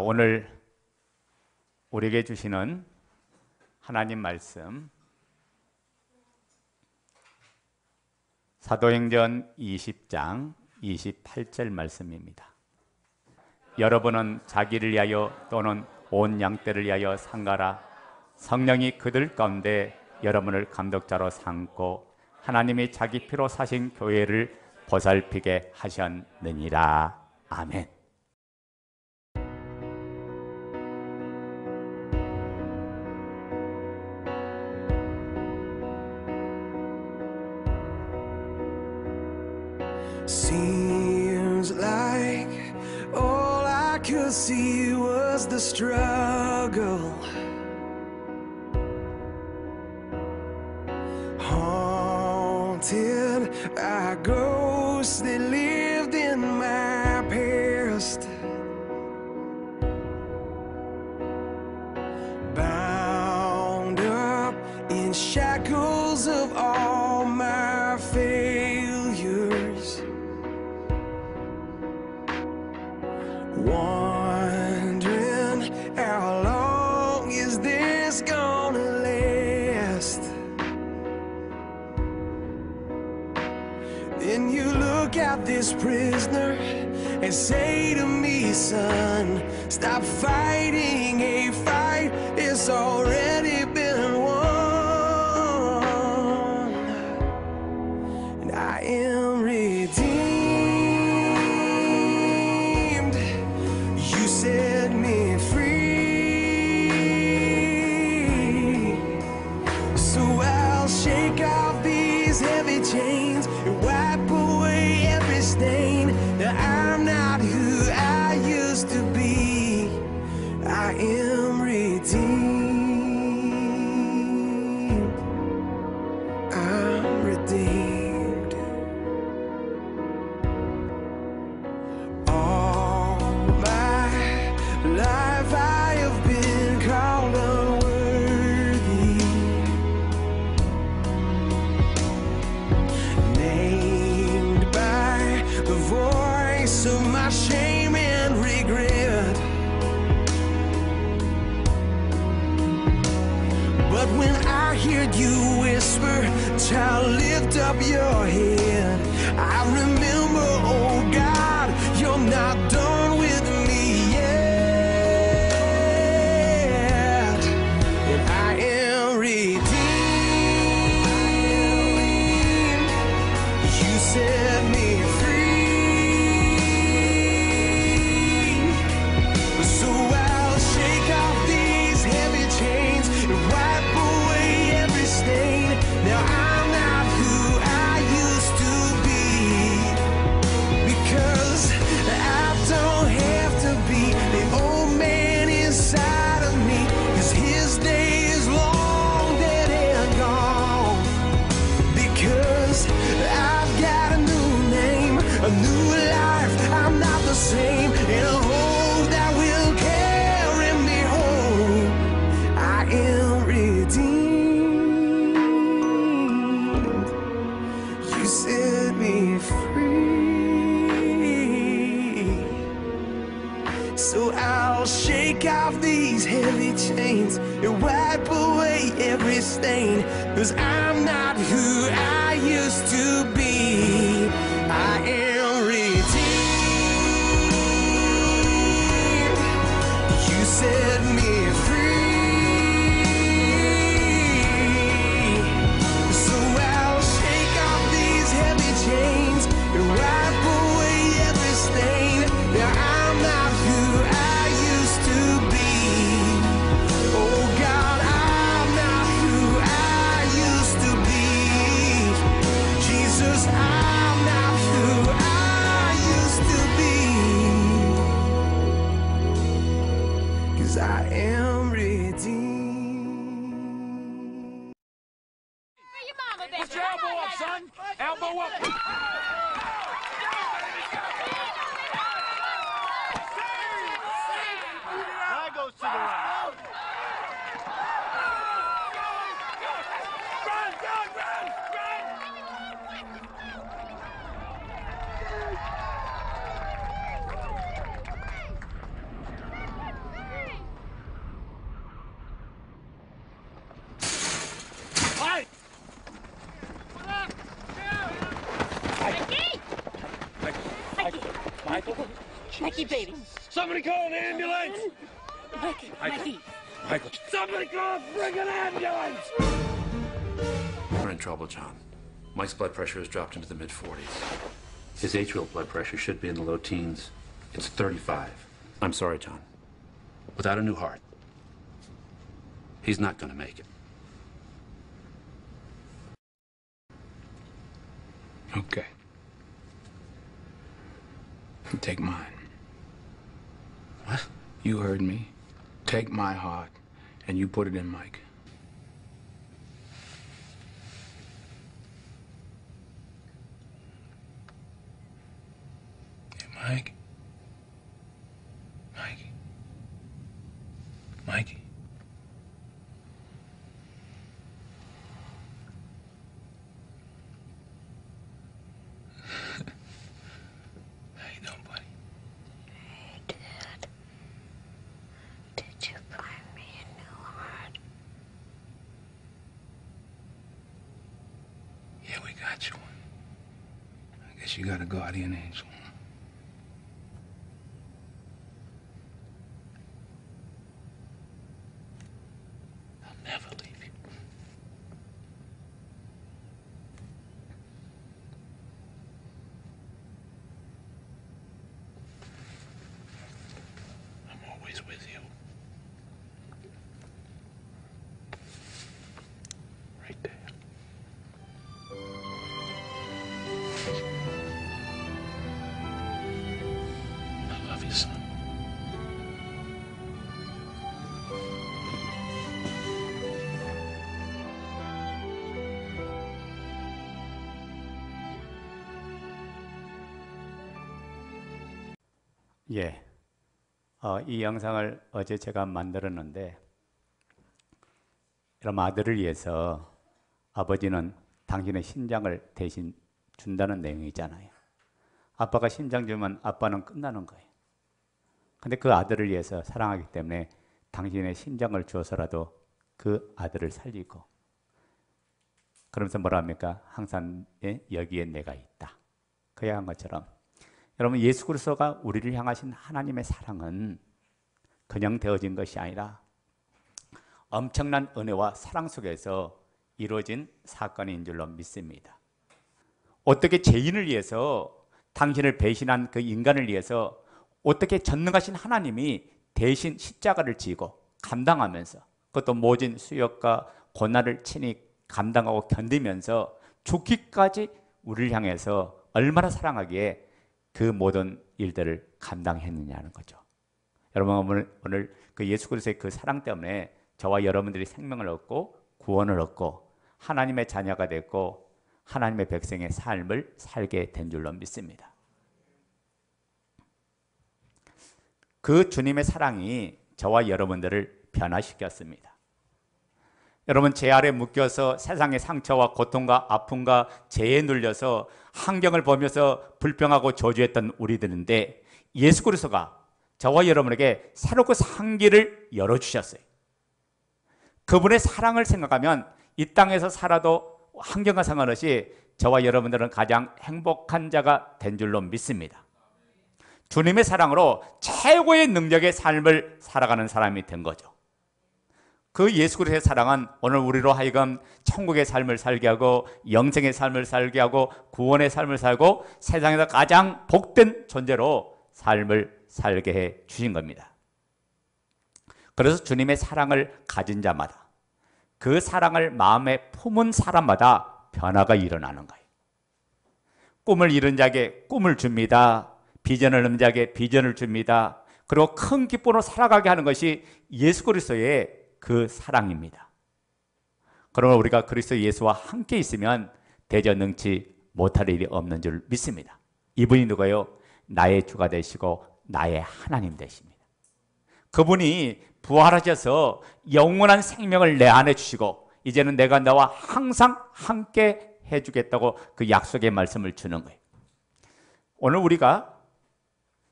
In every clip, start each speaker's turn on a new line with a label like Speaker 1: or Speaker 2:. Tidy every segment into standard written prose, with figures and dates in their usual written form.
Speaker 1: 오늘 우리에게 주시는 하나님 말씀 사도행전 20장 28절 말씀입니다. 여러분은 자기를 위하여 또는 온 양떼를 위하여 상가라. 성령이 그들 가운데 여러분을 감독자로 삼고 하나님이 자기 피로 사신 교회를 보살피게 하셨느니라. 아멘.
Speaker 2: Seems like all I could see was the struggle. Haunted by ghosts that lived in my past. Bound up in shackles of all my failures. Wondering how long is this gonna last? Then you look at this prisoner and say to me, son, stop fighting a fight that's already been won. And I am redeemed. Set me free, so I'll shake off these heavy chains and wipe away every stain. That I'm not who I used to be. I am redeemed. I'm redeemed. Life I have been called unworthy, named by the voice of my shame and regret. But when I heard you whisper, child, lift up your head, I remember, oh God, you're not done with me yet. Set me free, so I'll shake off these heavy chains and wipe away every stain. Now I'm not who I used to be, because I don't have to be the old man inside of me, 'cause his day is long dead and gone. Because I've got a new name, a new life, I'm not the same, and a hope that will carry me home. I am redeemed. You set me free, so I'll shake off these heavy chains and wipe away every stain, 'cause I'm not who I used to be. I am redeemed. You set me free, so I'll shake off these heavy chains and wipe away every stain. Now I'm not who I used to be. Oh God, I'm not who I used to be. Jesus, I'm not who I used to be. 'Cause I am redeemed.
Speaker 3: Put your elbow up, son. Elbow up. That goes to the right. Run, run, run, run. Mikey, baby.
Speaker 4: Somebody call an ambulance!
Speaker 3: Mikey.
Speaker 4: Michael. Somebody call, bring an ambulance! We're in trouble, John. Mike's blood pressure has dropped into the mid-40s. His atrial blood pressure should be in the low teens. It's 35. I'm sorry, John. Without a new heart, he's not gonna make it.
Speaker 5: Okay. Take mine.
Speaker 4: What?
Speaker 5: You heard me. Take my heart, and you put it in Mike. Hey, Mike. Mikey. Mikey. How you doing, buddy?
Speaker 6: Dad, did you find me a new heart?
Speaker 5: Yeah, we got you one. I guess you got a guardian angel. I'll never leave you. I'm always with you. Right there. I love you, son.
Speaker 1: 예, 이 영상을 어제 제가 만들었는데, 여러분 아들을 위해서 아버지는 당신의 심장을 대신 준다는 내용이잖아요. 아빠가 심장 주면 아빠는 끝나는 거예요. 근데 그 아들을 위해서 사랑하기 때문에 당신의 심장을 주어서라도 그 아들을 살리고, 그러면서 뭐라 합니까? 항상 여기에 내가 있다. 그야 한 것처럼 여러분, 예수 그리스도가 우리를 향하신 하나님의 사랑은 그냥 되어진 것이 아니라 엄청난 은혜와 사랑 속에서 이루어진 사건인 줄로 믿습니다. 어떻게 죄인을 위해서, 당신을 배신한 그 인간을 위해서 어떻게 전능하신 하나님이 대신 십자가를 지고 감당하면서, 그것도 모진 수욕과 고난을 친히 감당하고 견디면서 죽기까지 우리를 향해서 얼마나 사랑하기에 그 모든 일들을 감당했느냐는 거죠. 여러분, 오늘 그 예수 그리스도의 그 사랑 때문에 저와 여러분들이 생명을 얻고 구원을 얻고 하나님의 자녀가 됐고 하나님의 백성의 삶을 살게 된 줄로 믿습니다. 그 주님의 사랑이 저와 여러분들을 변화시켰습니다. 여러분, 죄 아래 묶여서 세상의 상처와 고통과 아픔과 죄에 눌려서 환경을 보면서 불평하고 저주했던 우리들인데, 예수 그리스도가 저와 여러분에게 새롭고 산 길을 열어주셨어요. 그분의 사랑을 생각하면 이 땅에서 살아도 환경과 상관없이 저와 여러분들은 가장 행복한 자가 된 줄로 믿습니다. 주님의 사랑으로 최고의 능력의 삶을 살아가는 사람이 된 거죠. 그 예수 그리스도의 사랑은 오늘 우리로 하여금 천국의 삶을 살게 하고 영생의 삶을 살게 하고 구원의 삶을 살고 세상에서 가장 복된 존재로 삶을 살게 해 주신 겁니다. 그래서 주님의 사랑을 가진 자마다, 그 사랑을 마음에 품은 사람마다 변화가 일어나는 거예요. 꿈을 이룬 자에게 꿈을 줍니다. 비전을 얻는 자에게 비전을 줍니다. 그리고 큰 기쁨으로 살아가게 하는 것이 예수 그리스도의 그 사랑입니다. 그러면 우리가 그리스도 예수와 함께 있으면 대저 능치 못할 일이 없는 줄 믿습니다. 이분이 누구예요? 나의 주가 되시고 나의 하나님 되십니다. 그분이 부활하셔서 영원한 생명을 내 안에 주시고 이제는 내가 너와 항상 함께 해주겠다고 그 약속의 말씀을 주는 거예요. 오늘 우리가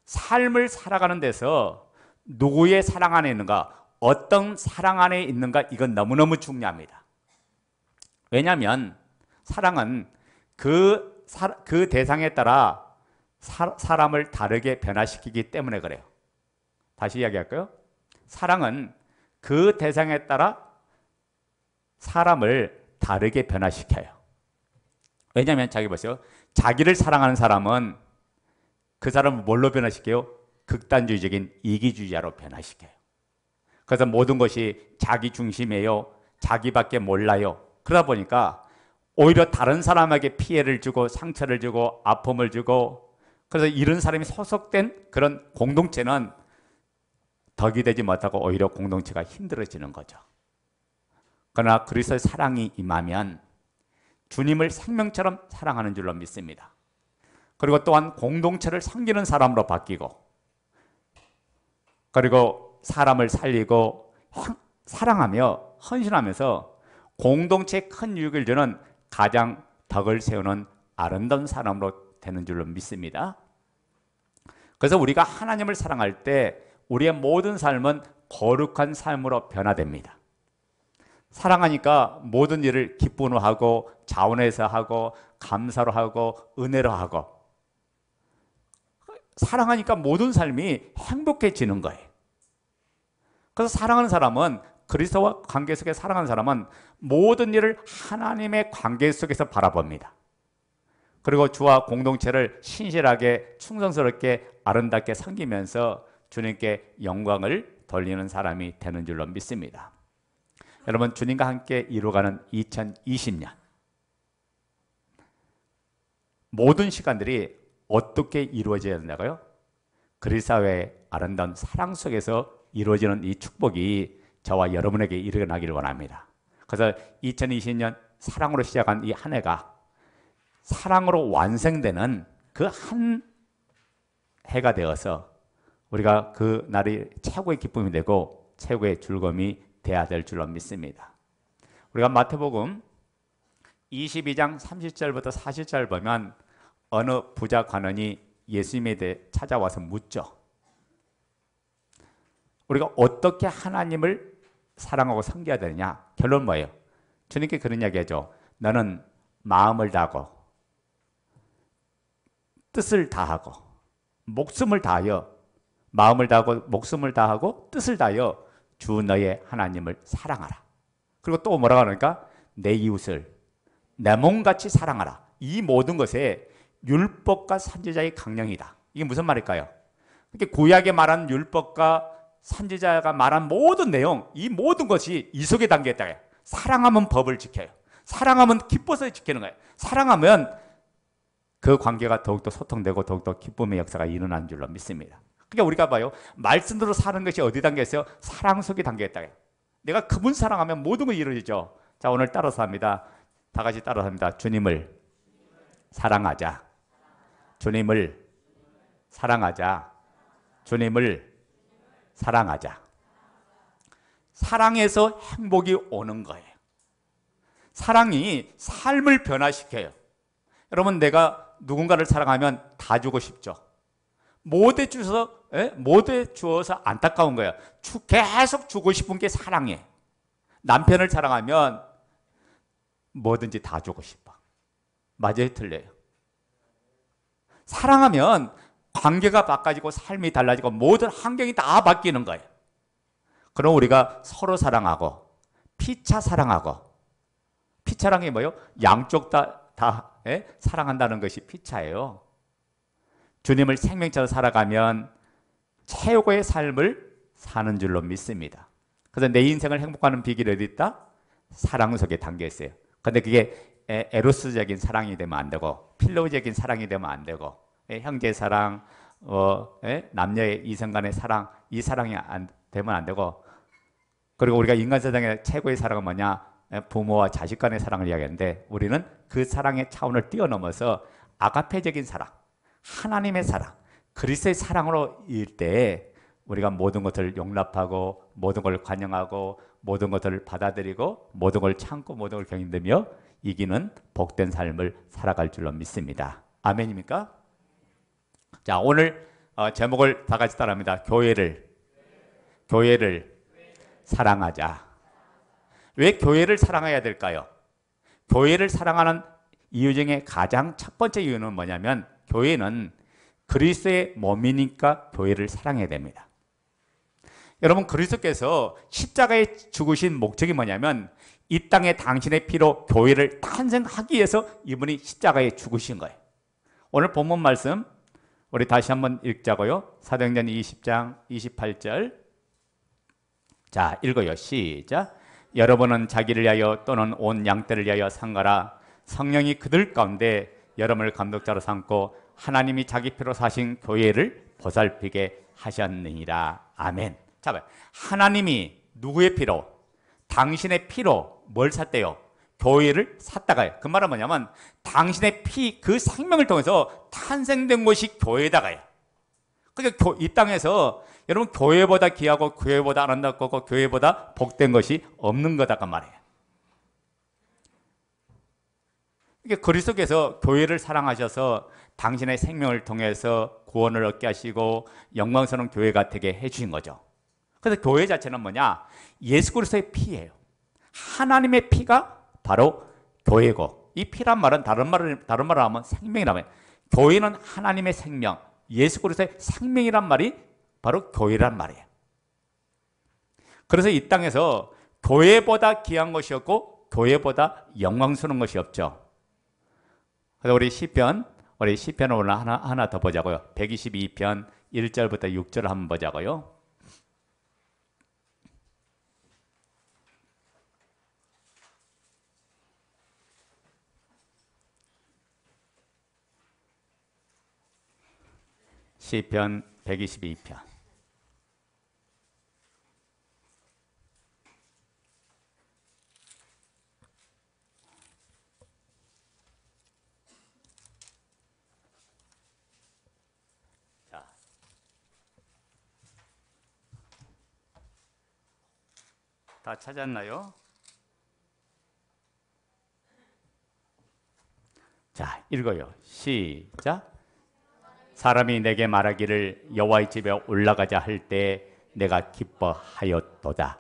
Speaker 1: 삶을 살아가는 데서 누구의 사랑 안에 있는가, 어떤 사랑 안에 있는가, 이건 너무너무 중요합니다. 왜냐하면 사랑은 그 대상에 따라 사람을 다르게 변화시키기 때문에 그래요. 다시 이야기할까요? 사랑은 그 대상에 따라 사람을 다르게 변화시켜요. 왜냐하면 자기 보세요. 자기를 사랑하는 사람은 그 사람을 뭘로 변화시켜요? 극단주의적인 이기주의자로 변화시켜요. 그래서 모든 것이 자기 중심이에요. 자기밖에 몰라요. 그러다 보니까 오히려 다른 사람에게 피해를 주고 상처를 주고 아픔을 주고, 그래서 이런 사람이 소속된 그런 공동체는 덕이 되지 못하고 오히려 공동체가 힘들어지는 거죠. 그러나 그리스도의 사랑이 임하면 주님을 생명처럼 사랑하는 줄로 믿습니다. 그리고 또한 공동체를 섬기는 사람으로 바뀌고, 그리고 사람을 살리고 사랑하며 헌신하면서 공동체에 큰 유익을 주는 가장 덕을 세우는 아름다운 사람으로 되는 줄로 믿습니다. 그래서 우리가 하나님을 사랑할 때 우리의 모든 삶은 거룩한 삶으로 변화됩니다. 사랑하니까 모든 일을 기쁨으로 하고 자원해서 하고 감사로 하고 은혜로 하고, 사랑하니까 모든 삶이 행복해지는 거예요. 그래서 사랑하는 사람은, 그리스도와 관계 속에 사랑하는 사람은 모든 일을 하나님의 관계 속에서 바라봅니다. 그리고 주와 공동체를 신실하게 충성스럽게 아름답게 섬기면서 주님께 영광을 돌리는 사람이 되는 줄로 믿습니다. 여러분, 주님과 함께 이루어가는 2020년, 모든 시간들이 어떻게 이루어져야 된다고요? 그리스도의 아름다운 사랑 속에서 이루어지는 이 축복이 저와 여러분에게 일어나기를 원합니다. 그래서 2020년 사랑으로 시작한 이 한 해가 사랑으로 완성되는 그 한 해가 되어서 우리가 그 날이 최고의 기쁨이 되고 최고의 즐거움이 돼야 될 줄로 믿습니다. 우리가 마태복음 22장 30절부터 40절 보면 어느 부자 관원이 예수님에 대해 찾아와서 묻죠. 우리가 어떻게 하나님을 사랑하고 섬겨야 되느냐? 결론 뭐예요? 주님께 그런 이야기 하죠. 너는 마음을 다하고 뜻을 다하고 목숨을 다하여, 마음을 다하고 목숨을 다하고 뜻을 다하여 주 너의 하나님을 사랑하라. 그리고 또 뭐라고 하니까 내 이웃을 내 몸같이 사랑하라. 이 모든 것에 율법과 선지자의 강령이다. 이게 무슨 말일까요? 이렇게 구약에 말한 율법과 선지자가 말한 모든 내용, 이 모든 것이 이 속에 담겨 있다. 사랑하면 법을 지켜요. 사랑하면 기뻐서 지키는 거예요. 사랑하면 그 관계가 더욱더 소통되고 더욱더 기쁨의 역사가 일어나는 줄로 믿습니다. 그러니까 우리가 봐요. 말씀대로 사는 것이 어디 담겨 있어요? 사랑 속에 담겨 있다. 내가 그분 사랑하면 모든 것이 이루어지죠. 자, 오늘 따라서 합니다. 다 같이 따라서 합니다. 주님을 사랑하자. 주님을 사랑하자. 주님을 사랑하자. 사랑에서 행복이 오는 거예요. 사랑이 삶을 변화시켜요. 여러분, 내가 누군가를 사랑하면 다 주고 싶죠. 못 해주어서 안타까운 거예요. 계속 주고 싶은 게 사랑이에요. 남편을 사랑하면 뭐든지 다 주고 싶어. 맞아요, 틀려요? 사랑하면 관계가 바꿔지고 삶이 달라지고 모든 환경이 다 바뀌는 거예요. 그럼 우리가 서로 사랑하고 피차 사랑하고, 피차란 게 뭐예요? 양쪽 다 사랑한다는 것이 피차예요. 주님을 생명처럼 살아가면 최고의 삶을 사는 줄로 믿습니다. 그래서 내 인생을 행복하는 비결이 어디 있다? 사랑 속에 담겨 있어요. 근데 그게 에로스적인 사랑이 되면 안 되고 필로적인 사랑이 되면 안 되고 형제 사랑, 남녀의 이성 간의 사랑, 이 사랑이 되면 안 되고, 그리고 우리가 인간 세상의 최고의 사랑은 뭐냐? 부모와 자식 간의 사랑을 이야기하는데 우리는 그 사랑의 차원을 뛰어넘어서 아가페적인 사랑, 하나님의 사랑, 그리스도의 사랑으로 일 때 우리가 모든 것을 용납하고 모든 걸 관용하고 모든 것을 받아들이고 모든 걸 참고 모든 걸 견디며 이기는 복된 삶을 살아갈 줄로 믿습니다. 아멘입니까? 자, 오늘 제목을 다 같이 따라합니다. 교회를 사랑하자. 왜 교회를 사랑해야 될까요? 교회를 사랑하는 이유 중에 가장 첫 번째 이유는 뭐냐면, 교회는 그리스도의 몸이니까 교회를 사랑해야 됩니다. 여러분, 그리스도께서 십자가에 죽으신 목적이 뭐냐면 이 땅에 당신의 피로 교회를 탄생하기 위해서 이분이 십자가에 죽으신 거예요. 오늘 본문 말씀 우리 다시 한번 읽자고요. 사도행전 20장 28절. 자, 읽어요. 시작. 여러분은 자기를 위하여 또는 온 양떼를 위하여 상가라. 성령이 그들 가운데 여러분을 감독자로 삼고 하나님이 자기 피로 사신 교회를 보살피게 하셨느니라. 아멘. 자, 하나님이 누구의 피로? 당신의 피로 뭘 샀대요? 교회를 샀다가요. 그 말은 뭐냐면 당신의 피, 그 생명을 통해서 탄생된 것이 교회다가요. 그러니까 이 땅에서 여러분 교회보다 귀하고 교회보다 아름답고 교회보다 복된 것이 없는 거다가 말이에요. 이게 그리스도께서 교회를 사랑하셔서 당신의 생명을 통해서 구원을 얻게 하시고 영광스러운 교회가 되게 해주신 거죠. 그래서 교회 자체는 뭐냐? 예수 그리스도의 피예요. 하나님의 피가 바로 교회고, 이 피란 말은 다른 말을 하면 생명이라면, 교회는 하나님의 생명, 예수 그리스도의 생명이란 말이 바로 교회란 말이에요. 그래서 이 땅에서 교회보다 귀한 것이 없고 교회보다 영광스러운 것이 없죠. 그래서 우리 시편을 오늘 하나 더 보자고요. 122편 1절부터 6절을 한번 보자고요. 시편 122편. 자, 다 찾았나요? 자, 읽어요. 시작. 사람이 내게 말하기를 여호와의 집에 올라가자 할 때 내가 기뻐하였도다.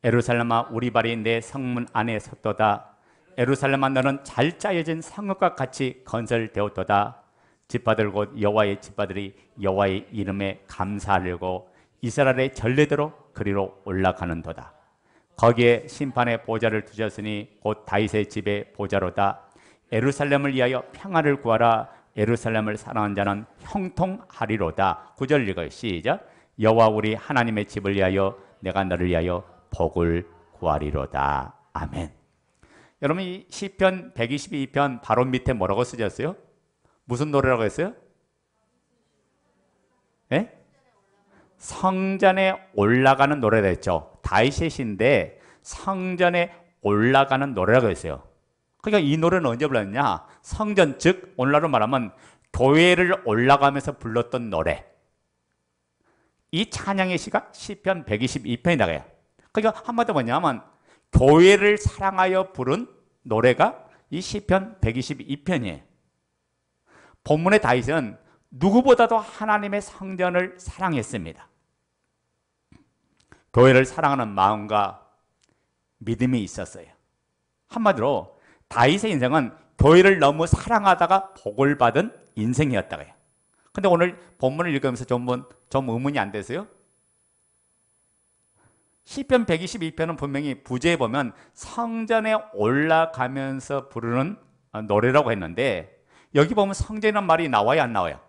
Speaker 1: 예루살렘아, 우리 발이 내 성문 안에 섰도다. 예루살렘아, 너는 잘 짜여진 성읍과 같이 건설되었도다. 지파들 곧 여호와의 지파들이 여호와의 이름에 감사하려고 이스라엘의 전례대로 그리로 올라가는도다. 거기에 심판의 보좌를 두셨으니 곧 다윗의 집의 보좌로다. 예루살렘을 위하여 평화를 구하라. 예루살렘을 사랑하는 자는 형통하리로다. 9절 읽어요. 시작. 여호와 우리 하나님의 집을 위하여 내가 너를 위하여 복을 구하리로다. 아멘. 여러분, 이 시편 122편 바로 밑에 뭐라고 쓰셨어요? 무슨 노래라고 했어요? 네? 성전에 올라가는 노래라 했죠. 다윗의 시인데 성전에 올라가는 노래라고 했어요. 그러니까 이 노래는 언제 불렀냐? 성전, 즉 오늘날로 말하면 교회를 올라가면서 불렀던 노래. 이 찬양의 시가 시편 122편이 나가요. 그러니까 한마디로 뭐냐면 교회를 사랑하여 부른 노래가 이 시편 122편이에요. 본문의 다윗은 누구보다도 하나님의 성전을 사랑했습니다. 교회를 사랑하는 마음과 믿음이 있었어요. 한마디로 다윗의 인생은 교회를 너무 사랑하다가 복을 받은 인생이었다고요. 근데 오늘 본문을 읽으면서 좀 의문이 안 되세요? 시편 122편은 분명히 부제에 보면 성전에 올라가면서 부르는 노래라고 했는데 여기 보면 성전이라는 말이 나와요, 안 나와요?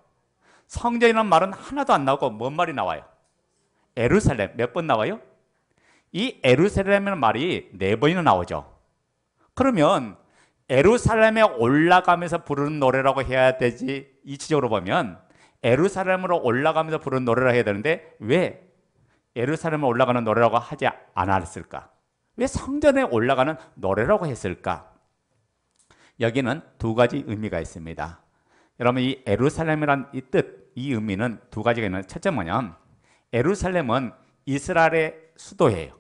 Speaker 1: 성전이라는 말은 하나도 안 나오고 뭔 말이 나와요? 예루살렘. 몇 번 나와요? 이 예루살렘이라는 말이 4번이나 나오죠. 그러면 예루살렘에 올라가면서 부르는 노래라고 해야 되지, 이치적으로 보면 예루살렘으로 올라가면서 부르는 노래라고 해야 되는데 왜 예루살렘에 올라가는 노래라고 하지 않았을까? 왜 성전에 올라가는 노래라고 했을까? 여기는 2가지 의미가 있습니다. 여러분, 이 예루살렘이란 이 뜻, 이 의미는 2가지가 있는데, 첫째 뭐냐면 예루살렘은 이스라엘의 수도예요.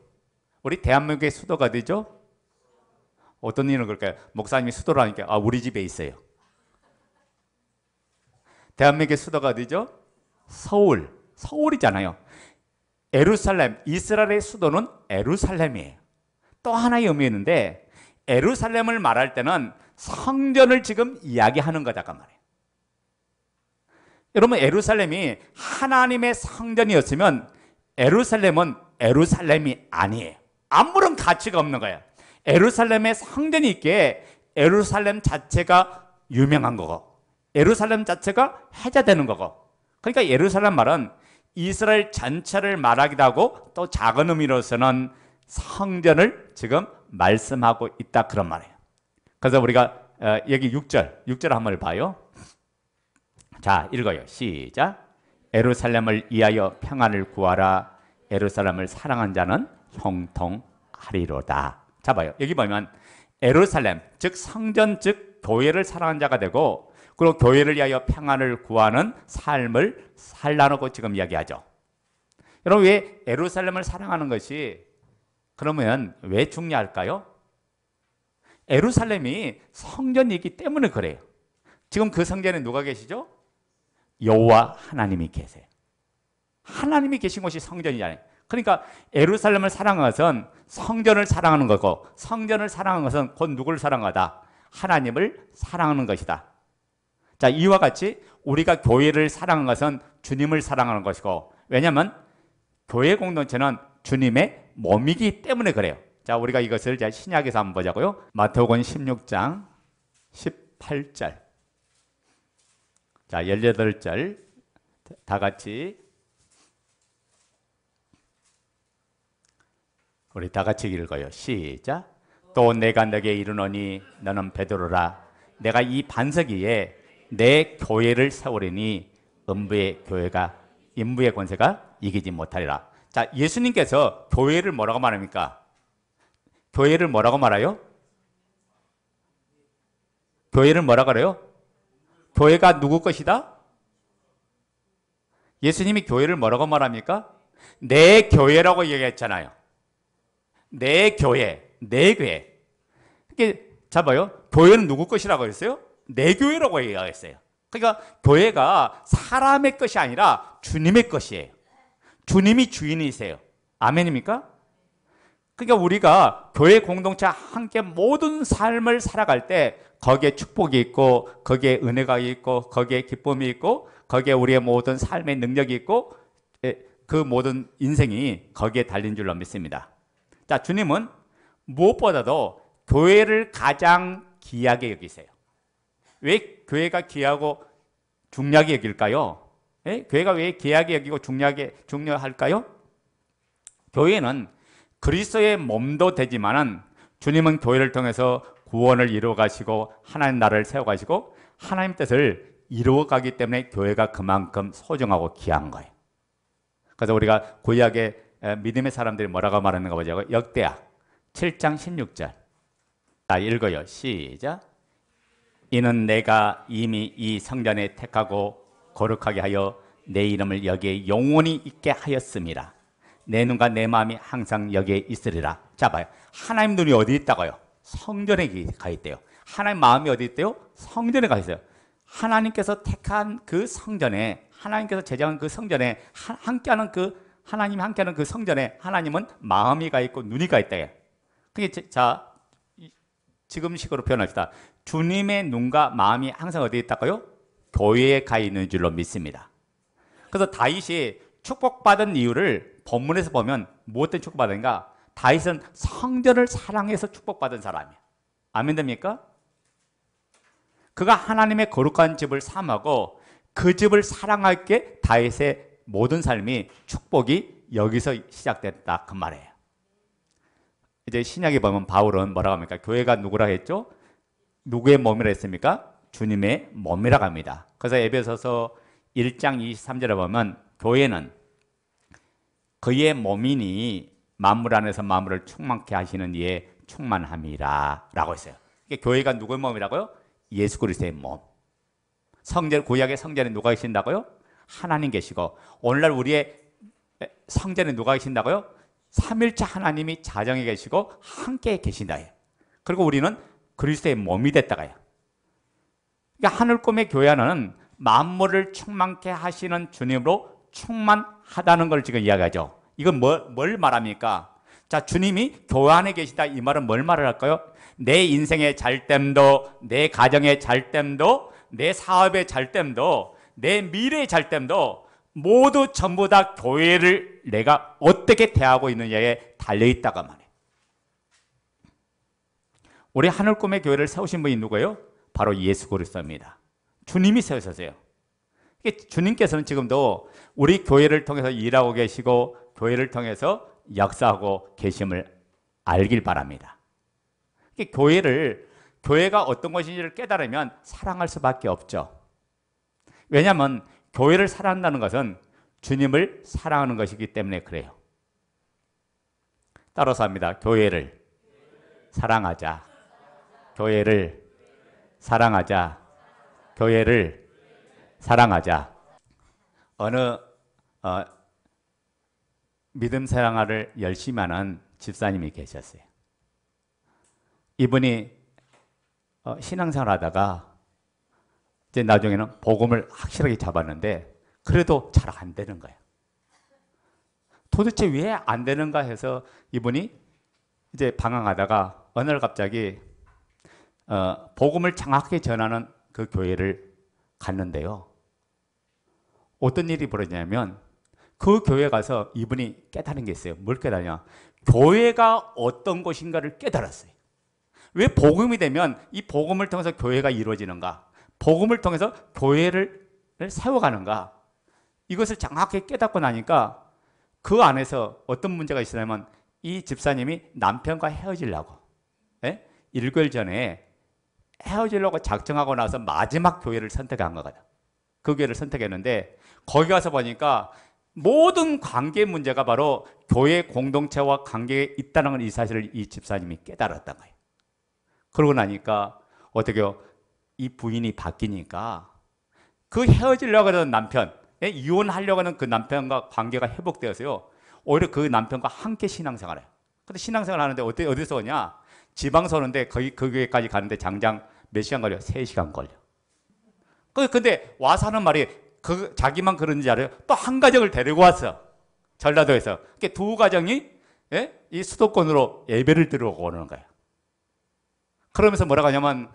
Speaker 1: 우리 대한민국의 수도가 어디죠? 어떤 일은 그럴까요? 목사님이 수도라니까 우리 집에 있어요. 대한민국의 수도가 어디죠? 서울이잖아요. 예루살렘, 이스라엘의 수도는 예루살렘이에요. 또 하나의 의미가 있는데 예루살렘을 말할 때는 성전을 지금 이야기하는 거다 그 말이에요. 여러분, 예루살렘이 하나님의 성전이었으면 예루살렘은 예루살렘이 아니에요. 아무런 가치가 없는 거예요. 예루살렘에 성전이 있기에 예루살렘 자체가 유명한 거고, 예루살렘 자체가 해자되는 거고. 그러니까 예루살렘 말은 이스라엘 전체를 말하기도 하고 또 작은 의미로서는 성전을 지금 말씀하고 있다, 그런 말이에요. 그래서 우리가 여기 6절 한번 봐요. 자, 읽어요. 시작. 예루살렘을 위하여 평안을 구하라. 예루살렘을 사랑한 자는 형통하리로다. 자, 봐요. 여기 보면 예루살렘, 즉 성전, 즉 교회를 사랑한 자가 되고, 그리고 교회를 위하여 평안을 구하는 삶을 살라고 지금 이야기하죠. 여러분, 왜 예루살렘을 사랑하는 것이 그러면 왜 중요할까요? 예루살렘이 성전이기 때문에 그래요. 지금 그 성전에 누가 계시죠? 여호와 하나님이 계세요. 하나님이 계신 곳이 성전이잖아요. 그러니까 예루살렘을 사랑하는 것은 성전을 사랑하는 거고, 성전을 사랑하는 것은 곧 누구를 사랑하다? 하나님을 사랑하는 것이다. 자, 이와 같이 우리가 교회를 사랑하는 것은 주님을 사랑하는 것이고, 왜냐하면 교회 공동체는 주님의 몸이기 때문에 그래요. 자, 우리가 이것을 신약에서 한번 보자고요. 마태복음 16장 18절. 자, 18절 다 같이, 우리 다 같이 읽어요. 시작. 또 내가 너에게 이르노니 너는 베드로라. 내가 이 반석 위에 내 교회를 세우리니 인부의 권세가 이기지 못하리라. 자, 예수님께서 교회를 뭐라고 말합니까? 교회를 뭐라고 말해요? 교회를 뭐라고 그래요? 교회가 누구 것이다? 예수님이 교회를 뭐라고 말합니까? 내 교회라고 얘기했잖아요. 내 교회, 내 교회. 이게 잡아요. 교회는 누구 것이라고 했어요? 내 교회라고 얘기했어요. 그러니까 교회가 사람의 것이 아니라 주님의 것이에요. 주님이 주인이세요. 아멘입니까? 그러니까 우리가 교회 공동체 함께 모든 삶을 살아갈 때 거기에 축복이 있고, 거기에 은혜가 있고, 거기에 기쁨이 있고, 거기에 우리의 모든 삶의 능력이 있고, 그 모든 인생이 거기에 달린 줄로 믿습니다. 자, 주님은 무엇보다도 교회를 가장 귀하게 여기세요. 왜 교회가 귀하고 중요하게 여길까요? 교회가 왜 귀하게 여기고 중요할까요? 교회는 그리스도의 몸도 되지만은 주님은 교회를 통해서 구원을 이루어 가시고 하나님 나라를 세워 가시고 하나님 뜻을 이루어 가기 때문에 교회가 그만큼 소중하고 귀한 거예요. 그래서 우리가 구약의 믿음의 사람들이 뭐라고 말하는가 보자고. 역대하 7장 16절. 자, 읽어요. 시작. 이는 내가 이미 이 성전에 택하고 거룩하게 하여 내 이름을 여기에 영원히 있게 하였습니다. 내 눈과 내 마음이 항상 여기에 있으리라. 자, 봐요. 하나님 눈이 어디 있다고요? 성전에 가 있대요. 하나님 마음이 어디 있대요? 성전에 가 있어요. 하나님께서 택한 그 성전에, 하나님께서 제정한 그 성전에, 함께하는 그 하나님이 함께하는 그 성전에 하나님은 마음이 가 있고 눈이 가 있다. 그게 자, 지금식으로 표현합시다. 주님의 눈과 마음이 항상 어디에 있다고요? 교회에 가 있는 줄로 믿습니다. 그래서 다윗이 축복받은 이유를 본문에서 보면 무엇 때문에 축복받은가? 다윗은 성전을 사랑해서 축복받은 사람이에요. 아멘 됩니까? 그가 하나님의 거룩한 집을 삼하고 그 집을 사랑할게 다윗의 모든 삶이 축복이 여기서 시작됐다, 그 말이에요. 이제 신약에 보면 바울은 뭐라고 합니까? 교회가 누구라 했죠? 누구의 몸이라 했습니까? 주님의 몸이라고 합니다. 그래서 에베소서 1장 23절에 보면 교회는 그의 몸이니 만물 안에서 만물을 충만케 하시는 이의 충만함이라 라고 했어요. 교회가 누구의 몸이라고요? 예수 그리스도의 몸. 성전, 구약의 성전에 누가 계신다고요? 하나님 계시고, 오늘날 우리의 성전에 누가 계신다고요? 삼일체 하나님이 자정에 계시고 함께 계신다. 그리고 우리는 그리스도의 몸이 됐다가요. 그러니까 하늘 꿈의 교회 안에는 만물을 충만케 하시는 주님으로 충만하다는 걸 지금 이야기하죠. 이건 뭘 말합니까? 자, 주님이 교회 안에 계시다, 이 말은 뭘 말을 할까요? 내 인생의 잘됨도, 내 가정의 잘됨도, 내 사업의 잘됨도, 내 미래의 잘됨도 모두 전부 다 교회를 내가 어떻게 대하고 있느냐에 달려있다가 말이에요. 우리 하늘 꿈의 교회를 세우신 분이 누구예요? 바로 예수 그리스도입니다. 주님이 세우셨어요. 주님께서는 지금도 우리 교회를 통해서 일하고 계시고 교회를 통해서 역사하고 계심을 알길 바랍니다. 교회가 어떤 것인지를 깨달으면 사랑할 수밖에 없죠. 왜냐하면 교회를 사랑한다는 것은 주님을 사랑하는 것이기 때문에 그래요. 따라서 합니다. 교회를 사랑하자. 교회를 사랑하자. 교회를 사랑하자. 어느 믿음 생활을 열심히 하는 집사님이 계셨어요. 이분이 신앙생활 하다가 이제 나중에는 복음을 확실하게 잡았는데 그래도 잘 안 되는 거예요. 도대체 왜 안 되는가 해서 이분이 이제 방황하다가 어느 날 갑자기 복음을 정확하게 전하는 그 교회를 갔는데요. 어떤 일이 벌어지냐면 그 교회에 가서 이분이 깨달은 게 있어요. 뭘 깨달냐? 교회가 어떤 것인가를 깨달았어요. 왜 복음이 되면 이 복음을 통해서 교회가 이루어지는가? 복음을 통해서 교회를 세워가는가? 이것을 정확히 깨닫고 나니까 그 안에서 어떤 문제가 있으냐면 이 집사님이 남편과 헤어지려고 1개월 전에 헤어지려고 작정하고 나서 마지막 교회를 선택한 거거든. 그 교회를 선택했는데 거기 가서 보니까 모든 관계 문제가 바로 교회 공동체와 관계에 있다는 걸 이 사실을 이 집사님이 깨달았던 거예요. 그러고 나니까 어떻게요? 이 부인이 바뀌니까 그 헤어지려고 하던 남편, 이혼하려고 하는 그 남편과 관계가 회복되어서요. 오히려 그 남편과 함께 신앙생활을 해요. 근데 신앙생활 하는데 어디서 오냐? 지방서 오는데 거기 그 교회까지 가는데 장장 몇 시간 걸려? 3시간 걸려. 근데 와서 하는 말이 자기만 그런지 알아요? 또 한 가정을 데리고 왔어. 전라도에서. 두 가정이 이 수도권으로 예배를 드리고 오는 거예요. 그러면서 뭐라고 하냐면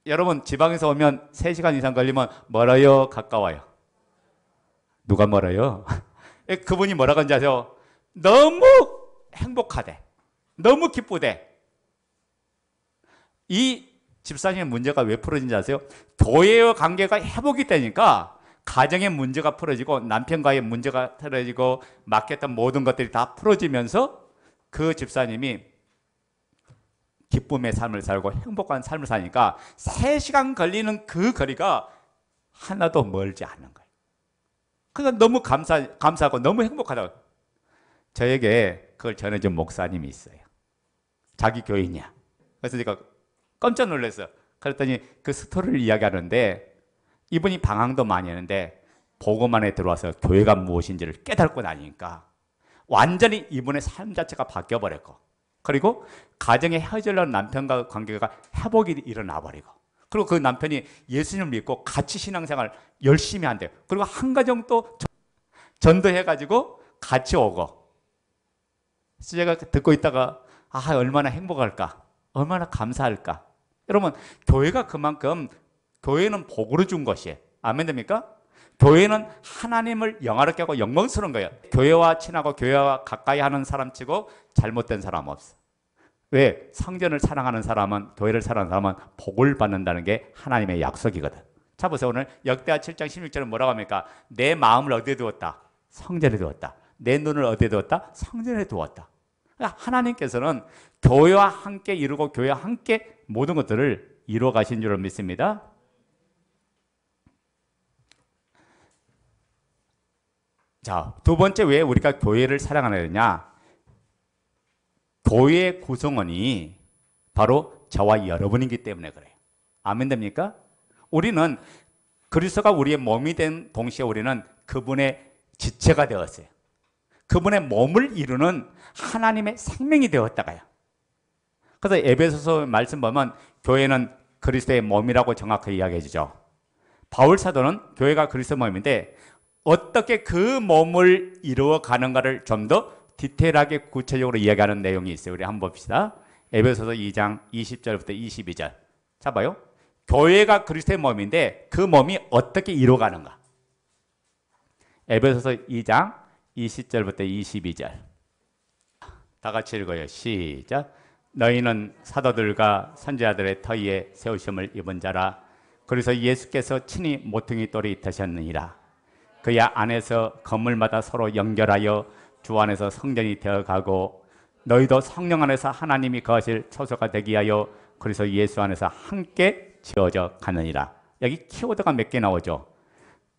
Speaker 1: 여러분 지방에서 오면 3시간 이상 걸리면 멀어요? 가까워요? 누가 멀어요? 그분이 뭐라고 하는지 아세요? 너무 행복하대. 너무 기쁘대. 이 집사님의 문제가 왜 풀어진지 아세요? 교회와 관계가 회복이 되니까 가정의 문제가 풀어지고 남편과의 문제가 풀어지고 막혔던 모든 것들이 다 풀어지면서 그 집사님이 기쁨의 삶을 살고 행복한 삶을 사니까 3시간 걸리는 그 거리가 하나도 멀지 않는 거예요. 그러니까 너무 감사하고 너무 행복하다고. 저에게 그걸 전해준 목사님이 있어요. 자기 교인이야. 그래서 제가 깜짝 놀랐어요. 그랬더니 그 스토리를 이야기하는데 이분이 방황도 많이 했는데 복음 안에 들어와서 교회가 무엇인지를 깨닫고 나니까 완전히 이분의 삶 자체가 바뀌어버렸고, 그리고 가정에 헤어지려는 남편과 관계가 회복이 일어나 버리고, 그리고 그 남편이 예수님을 믿고 같이 신앙생활 열심히 한대요. 그리고 한 가정 또 전도해가지고 같이 오고. 그래서 제가 듣고 있다가 얼마나 행복할까, 얼마나 감사할까. 여러분, 교회가 그만큼, 교회는 복으로 준 것이에요. 아멘 됩니까? 교회는 하나님을 영화롭게 하고 영광스러운 거예요. 교회와 친하고 교회와 가까이 하는 사람 치고 잘못된 사람 없어. 왜? 성전을 사랑하는 사람은, 교회를 사랑하는 사람은 복을 받는다는 게 하나님의 약속이거든. 자 보세요. 오늘 역대하 7장 16절은 뭐라고 합니까? 내 마음을 어디에 두었다? 성전에 두었다. 내 눈을 어디에 두었다? 성전에 두었다. 그러니까 하나님께서는 교회와 함께 이루고 교회와 함께 모든 것들을 이루어 가신 줄을 믿습니다. 자, 두 번째, 왜 우리가 교회를 사랑하냐 되냐? 교회의 구성원이 바로 저와 여러분이기 때문에 그래요. 아멘 됩니까? 우리는 그리스도가 우리의 몸이 된 동시에 우리는 그분의 지체가 되었어요. 그분의 몸을 이루는 하나님의 생명이 되었다가요. 그래서 에베소서 말씀 보면 교회는 그리스도의 몸이라고 정확하게 이야기해 주죠. 바울 사도는 교회가 그리스도 몸인데 어떻게 그 몸을 이루어 가는가를 좀 더 디테일하게 구체적으로 이야기하는 내용이 있어요. 우리 한번 봅시다. 에베소서 2장 20절부터 22절. 자 봐요. 교회가 그리스도의 몸인데 그 몸이 어떻게 이루어가는가? 에베소서 2장 20절부터 22절 다 같이 읽어요. 시작. 너희는 사도들과 선지자들의 터위에 세우심을 입은 자라. 그래서 예수께서 친히 모퉁이 돌이 되셨느니라. 그의 안에서 건물마다 서로 연결하여 주 안에서 성전이 되어가고 너희도 성령 안에서 하나님이 거하실 처소가 되기 위하여 그래서 예수 안에서 함께 지어져 가느니라. 여기 키워드가 몇 개 나오죠.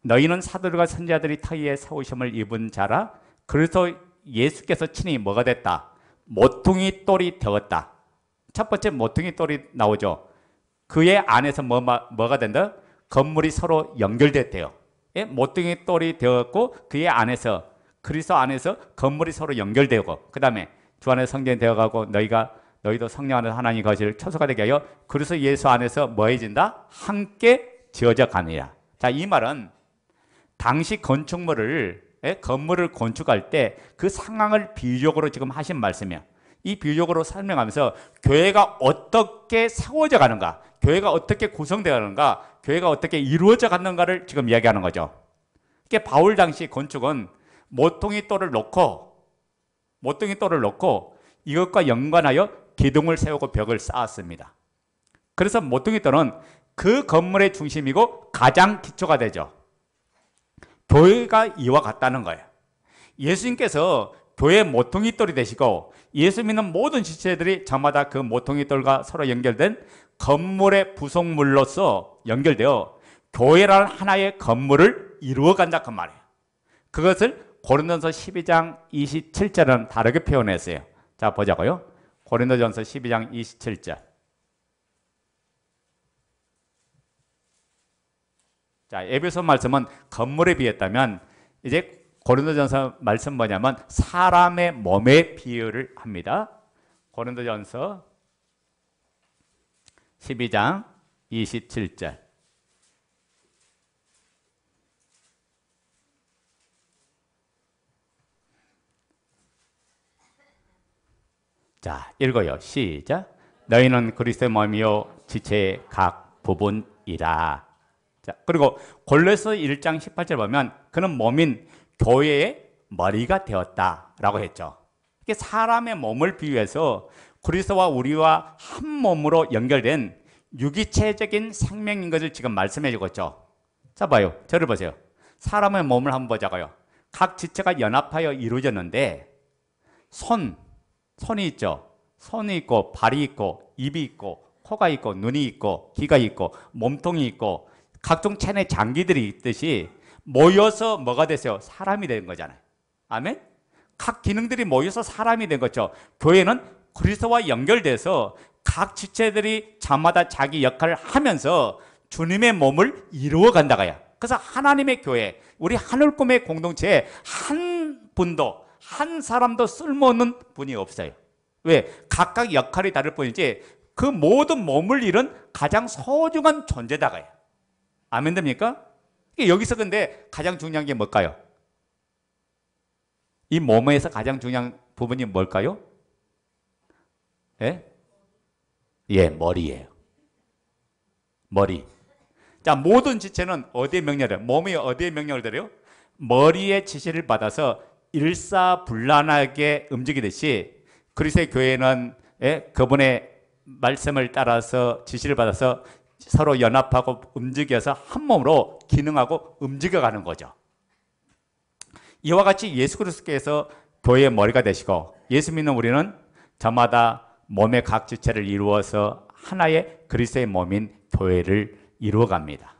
Speaker 1: 너희는 사도들과 선지자들이 터위에 세우심을 입은 자라. 그래서 예수께서 친히 뭐가 됐다? 모퉁이 돌이 되었다. 첫 번째 모퉁이 돌이 나오죠. 그의 안에서 뭐가 된다? 건물이 서로 연결됐대요. 예? 모퉁이 돌이 되었고 그의 안에서 그리스도 안에서 건물이 서로 연결되고 그 다음에 주 안에 성전이 되어가고 너희도 성령 안에서 하나님이 거하실 처소가 되게 하여 그래서 예수 안에서 뭐 해진다? 함께 지어져 가느니라. 자, 이 말은 당시 건물을 건축할 때 그 상황을 비유적으로 지금 하신 말씀이에요. 이 비유적으로 설명하면서 교회가 어떻게 세워져 가는가, 교회가 어떻게 구성되어 가는가, 교회가 어떻게 이루어져 가는가를 지금 이야기하는 거죠. 이게 바울 당시 건축은 모퉁이 돌을 놓고 이것과 연관하여 기둥을 세우고 벽을 쌓았습니다. 그래서 모퉁이 돌은 그 건물의 중심이고 가장 기초가 되죠. 교회가 이와 같다는 거예요. 예수님께서 교회의 모퉁이 돌이 되시고 예수 믿는 모든 지체들이 저마다 그 모퉁이 돌과 서로 연결된 건물의 부속물로서 연결되어 교회라는 하나의 건물을 이루어간다 그 말이에요. 그것을 고린도전서 12장 27절은 다르게 표현했어요. 자, 보자고요. 고린도전서 12장 27절. 자, 에베소 말씀은 건물에 비했다면 이제 고린도전서 말씀 뭐냐면 사람의 몸에 비유를 합니다. 고린도전서 12장 27절. 자, 읽어요. 시작. 너희는 그리스도의 몸이요 지체의 각 부분이라. 자, 그리고 골로새 1장 18절 보면 그는 몸인 교회의 머리가 되었다라고 했죠. 이게 사람의 몸을 비유해서 그리스도와 우리와 한 몸으로 연결된 유기체적인 생명인 것을 지금 말씀해 주었죠. 자, 봐요. 저를 보세요. 사람의 몸을 한번 보자고요. 각 지체가 연합하여 이루어졌는데 손이 있죠. 손이 있고 발이 있고 입이 있고 코가 있고 눈이 있고 귀가 있고 몸통이 있고 각종 체내 장기들이 있듯이 모여서 뭐가 됐어요? 사람이 된 거잖아요. 아멘? 각 기능들이 모여서 사람이 된 거죠. 교회는 그리스도와 연결돼서 각 지체들이 저마다 자기 역할을 하면서 주님의 몸을 이루어 간다고요. 그래서 하나님의 교회, 우리 하늘꿈의 공동체에 한 분도 한 사람도 쓸모없는 분이 없어요. 왜? 각각 역할이 다를 뿐이지 그 모든 몸을 이룬 가장 소중한 존재다가요. 아멘 됩니까? 여기서 근데 가장 중요한 게 뭘까요? 이 몸에서 가장 중요한 부분이 뭘까요? 예? 예, 머리예요. 머리. 자, 모든 지체는 어디에 명령을 해요? 몸이 어디에 명령을 드려요? 머리의 지시를 받아서 일사불란하게 움직이듯이 그리스도의 교회는 그분의 말씀을 따라서 지시를 받아서 서로 연합하고 움직여서 한 몸으로 기능하고 움직여가는 거죠. 이와 같이 예수 그리스도께서 교회의 머리가 되시고 예수 믿는 우리는 저마다 몸의 각 지체를 이루어서 하나의 그리스도의 몸인 교회를 이루어갑니다.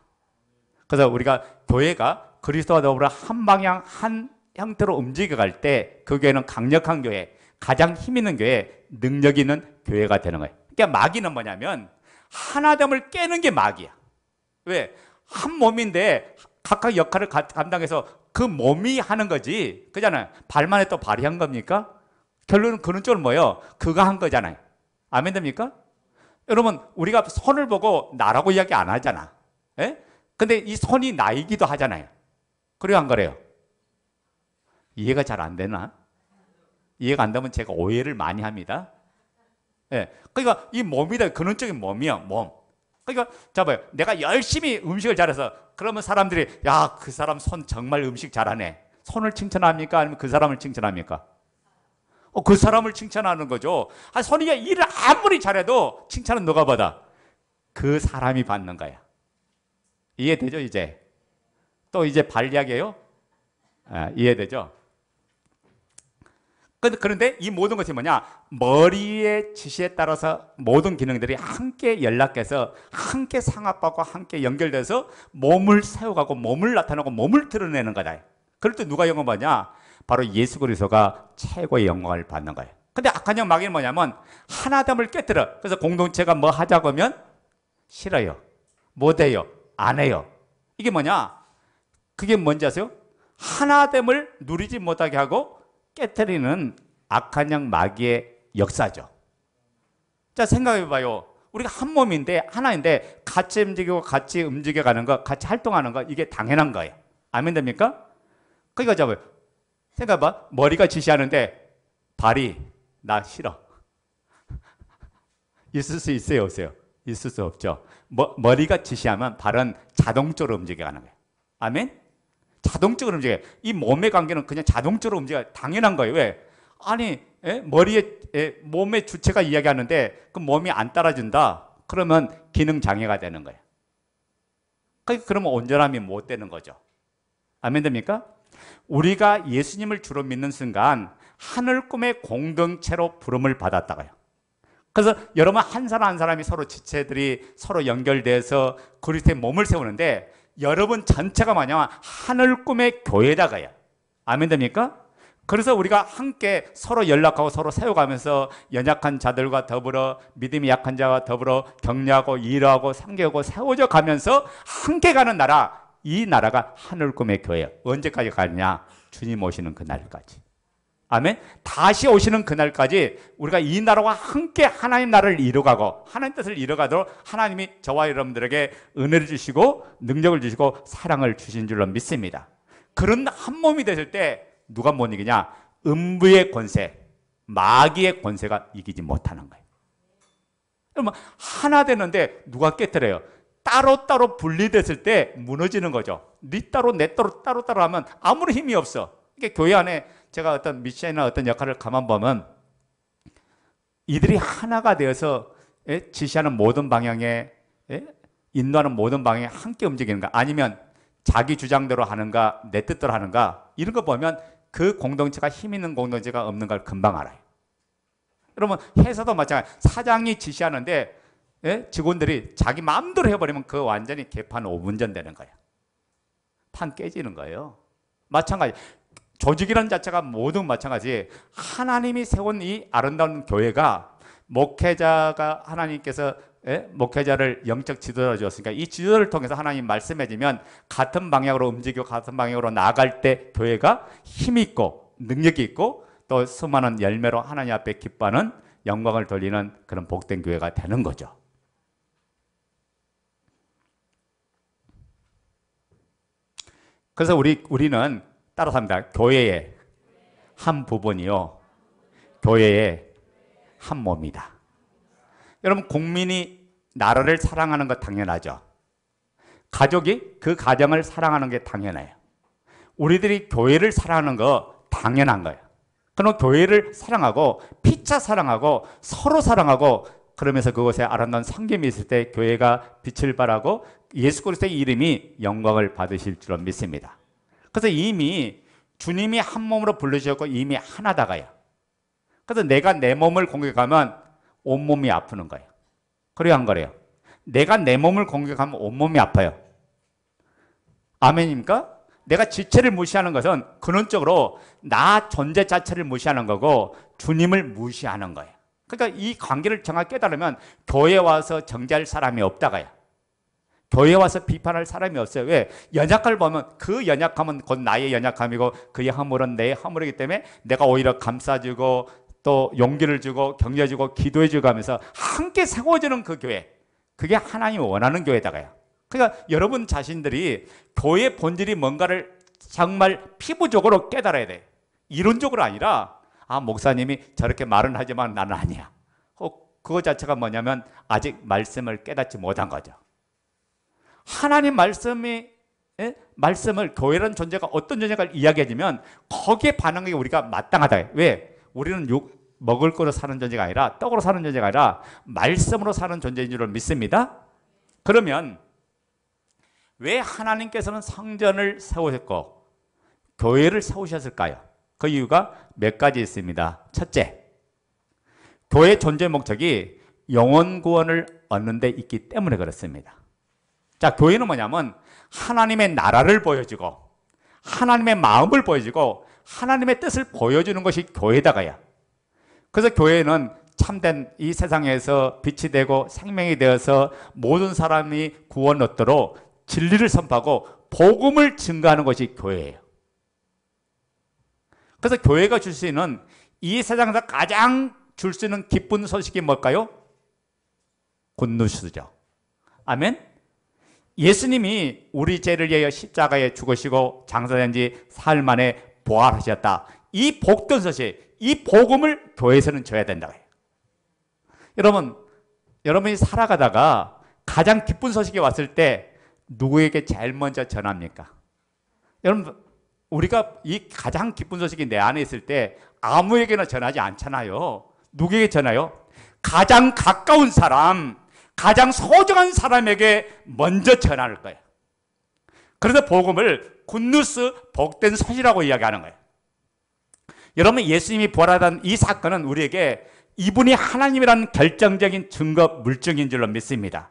Speaker 1: 그래서 우리가 교회가 그리스도와 더불어 한 방향 한 형태로 움직여갈 때 그 교회는 강력한 교회, 가장 힘 있는 교회, 능력 있는 교회가 되는 거예요. 그러니까 마귀는 뭐냐면 하나됨을 깨는 게 마귀야. 왜? 한 몸인데 각각 역할을 감당해서 그 몸이 하는 거지. 그잖아요. 발만 했다 발이 한 겁니까? 결론은 그런 쪽은 뭐예요? 그가 한 거잖아요. 아멘 됩니까? 여러분, 우리가 손을 보고 나라고 이야기 안 하잖아. 예? 근데 이 손이 나이기도 하잖아요. 그래요, 안 그래요? 이해가 잘 안 되나? 이해가 안 되면 제가 오해를 많이 합니다. 예. 그러니까 이 몸이다. 근원적인 몸이야, 몸. 그러니까 봐요. 내가 열심히 음식을 잘해서 그러면 사람들이 야, 그 사람 손 정말 음식 잘하네. 손을 칭찬합니까? 아니면 그 사람을 칭찬합니까? 그 사람을 칭찬하는 거죠. 손이 일을 아무리 잘해도 칭찬은 누가 받아? 그 사람이 받는 거야. 이해되죠? 이제 또 이제 발리하게요? 이해되죠? 그런데 이 모든 것이 뭐냐? 머리의 지시에 따라서 모든 기능들이 함께 연락해서 함께 상합하고 함께 연결돼서 몸을 세워가고 몸을 나타내고 몸을 드러내는 거다. 그럴 때 누가 영광 받냐? 바로 예수 그리스도가 최고의 영광을 받는 거예요. 근데 악한 영 마귀는 뭐냐면 하나됨을 깨뜨려. 그래서 공동체가 뭐 하자고 하면 싫어요, 못해요, 안 해요. 이게 뭐냐? 그게 뭔지 아세요? 하나됨을 누리지 못하게 하고 깨뜨리는 악한 영 마귀의 역사죠. 자, 생각해 봐요. 우리가 한 몸인데 하나인데 같이 움직이고 같이 움직여가는 거, 같이 활동하는 거, 이게 당연한 거예요. 아멘 됩니까? 그러니까 잡아요. 생각해봐. 머리가 지시하는데 발이 나 싫어. 있을 수 있어요, 없어요? 있을 수 없죠. 머리가 지시하면 발은 자동적으로 움직여가는 거예요. 아멘? 자동적으로 움직여요. 이 몸의 관계는 그냥 자동적으로 움직여요. 당연한 거예요. 왜? 아니, 몸의 주체가 이야기하는데 그 몸이 안 따라준다. 그러면 기능 장애가 되는 거예요. 그러면 온전함이 못 되는 거죠. 아멘 됩니까? 우리가 예수님을 주로 믿는 순간 하늘 꿈의 공동체로 부름을 받았다고요. 그래서 여러분 한 사람 한 사람이 서로 지체들이 서로 연결돼서 그리스도의 몸을 세우는데 여러분 전체가 뭐냐면 하늘 꿈의 교회다가요. 아멘 됩니까? 그래서 우리가 함께 서로 연락하고 서로 세워가면서 연약한 자들과 더불어 믿음이 약한 자와 더불어 격려하고 일하고 상계하고 세워져 가면서 함께 가는 나라, 이 나라가 하늘 꿈의 교회예요. 언제까지 가느냐? 주님 오시는 그날까지. 아멘. 다시 오시는 그날까지 우리가 이 나라와 함께 하나님 나라를 이루어가고 하나님 뜻을 이루어가도록 하나님이 저와 여러분들에게 은혜를 주시고 능력을 주시고 사랑을 주신 줄로 믿습니다. 그런 한 몸이 됐을 때 누가 못 이기냐? 음부의 권세, 마귀의 권세가 이기지 못하는 거예요. 그러면 하나 되는데 누가 깨뜨려요? 따로따로 분리됐을 때 무너지는 거죠. 네 따로 내 따로 따로 하면 아무런 힘이 없어. 이게 교회 안에 제가 어떤 미션이나 어떤 역할을 가만 보면 이들이 하나가 되어서 지시하는 모든 방향에 인도하는 모든 방향에 함께 움직이는가 아니면 자기 주장대로 하는가 내 뜻대로 하는가 이런 거 보면 그 공동체가 힘 있는 공동체가 없는 걸 금방 알아요. 여러분 회사도 마찬가지. 사장이 지시하는데 직원들이 자기 마음대로 해버리면 그 완전히 개판 5분 전 되는 거예요. 판 깨지는 거예요. 마찬가지. 조직이라는 자체가 모든 마찬가지. 하나님이 세운 이 아름다운 교회가 목회자가 하나님께서 목회자를 영적 지도자 주었으니까 이 지도를 통해서 하나님 말씀해주면 같은 방향으로 움직이고 같은 방향으로 나아갈 때 교회가 힘이 있고 능력이 있고 또 수많은 열매로 하나님 앞에 기뻐하는 영광을 돌리는 그런 복된 교회가 되는 거죠. 그래서 우리는 따라서 합니다. 교회의 한 부분이요. 교회의 한 몸이다. 여러분 국민이 나라를 사랑하는 것 당연하죠. 가족이 그 가정을 사랑하는 게 당연해요. 우리들이 교회를 사랑하는 거 당연한 거예요. 그럼 교회를 사랑하고 피차 사랑하고 서로 사랑하고 그러면서 그곳에 아름다운 성김이 있을 때 교회가 빛을 발하고 예수 그리스도의 이름이 영광을 받으실 줄로 믿습니다. 그래서 이미 주님이 한 몸으로 불러주셨고 이미 하나다가요. 그래서 내가 내 몸을 공격하면 온몸이 아프는 거예요. 그래요 안 그래요? 내가 내 몸을 공격하면 온몸이 아파요. 아멘입니까? 내가 지체를 무시하는 것은 근원적으로 나 존재 자체를 무시하는 거고 주님을 무시하는 거예요. 그러니까 이 관계를 정확히 깨달으면 교회에 와서 정죄할 사람이 없다가요. 교회에 와서 비판할 사람이 없어요. 왜? 연약함을 보면 그 연약함은 곧 나의 연약함이고 그의 허물은 내 허물이기 때문에 내가 오히려 감싸주고 또 용기를 주고 격려해주고 기도해주고 하면서 함께 세워주는 그 교회, 그게 하나님이 원하는 교회다가요. 그러니까 여러분 자신들이 교회의 본질이 뭔가를 정말 피부적으로 깨달아야 돼. 이론적으로 아니라 목사님이 저렇게 말은 하지만 나는 아니야. 그거 자체가 뭐냐면 아직 말씀을 깨닫지 못한 거죠. 하나님 말씀을 교회라는 존재가 어떤 존재가 이야기해주면 거기에 반응하기 우리가 마땅하다. 왜? 우리는 먹을 거로 사는 존재가 아니라 떡으로 사는 존재가 아니라 말씀으로 사는 존재인 줄 믿습니다. 그러면 왜 하나님께서는 성전을 세우셨고 교회를 세우셨을까요? 그 이유가 몇 가지 있습니다. 첫째, 교회의 존재 목적이 영혼 구원을 얻는 데 있기 때문에 그렇습니다. 자, 교회는 뭐냐면 하나님의 나라를 보여주고 하나님의 마음을 보여주고 하나님의 뜻을 보여주는 것이 교회다가야. 그래서 교회는 참된 이 세상에서 빛이 되고 생명이 되어서 모든 사람이 구원 얻도록 진리를 선포하고 복음을 증거하는 것이 교회예요. 그래서 교회가 줄 수 있는 이 세상에서 가장 줄 수 있는 기쁜 소식이 뭘까요? 굿뉴스죠. 아멘. 예수님이 우리 죄를 위하여 십자가에 죽으시고 장사된 지 사흘 만에 부활하셨다. 이 복된 소식, 이 복음을 교회에서는 줘야 된다고 해요. 여러분이 살아가다가 가장 기쁜 소식이 왔을 때 누구에게 제일 먼저 전합니까? 여러분, 우리가 이 가장 기쁜 소식이 내 안에 있을 때 아무에게나 전하지 않잖아요. 누구에게 전해요? 가장 가까운 사람, 가장 소중한 사람에게 먼저 전할 거예요. 그래서 복음을 굿뉴스, 복된 소식이라고 이야기하는 거예요. 여러분, 예수님이 부활하던 이 사건은 우리에게 이분이 하나님이라는 결정적인 증거 물증인 줄로 믿습니다.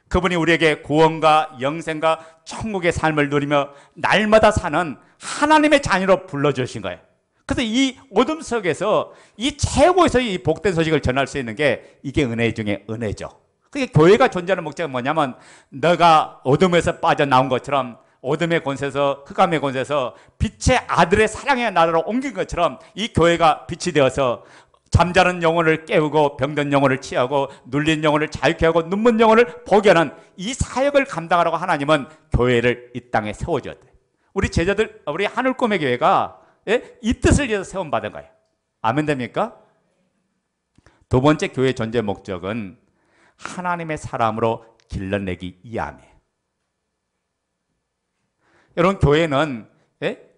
Speaker 1: 그분이 우리에게 구원과 영생과 천국의 삶을 누리며 날마다 사는 하나님의 자녀로 불러주신 거예요. 그래서 이 어둠 속에서 이 최고에서 이 복된 소식을 전할 수 있는 게 이게 은혜 중에 은혜죠. 그게 교회가 존재하는 목적은 뭐냐면 너가 어둠에서 빠져나온 것처럼 어둠의 권세에서 흑암의 권세에서 빛의 아들의 사랑의 나라로 옮긴 것처럼 이 교회가 빛이 되어서 잠자는 영혼을 깨우고 병든 영혼을 치유하고 눌린 영혼을 자유케 하고 눈먼 영혼을 보게 하는 이 사역을 감당하라고 하나님은 교회를 이 땅에 세워주었대요. 우리 제자들, 우리 하늘꿈의 교회가 이 뜻을 위해서 세움받은 거예요. 아멘 됩니까? 두 번째 교회의 존재 목적은 하나님의 사람으로 길러내기 위함이에요. 여러분, 교회는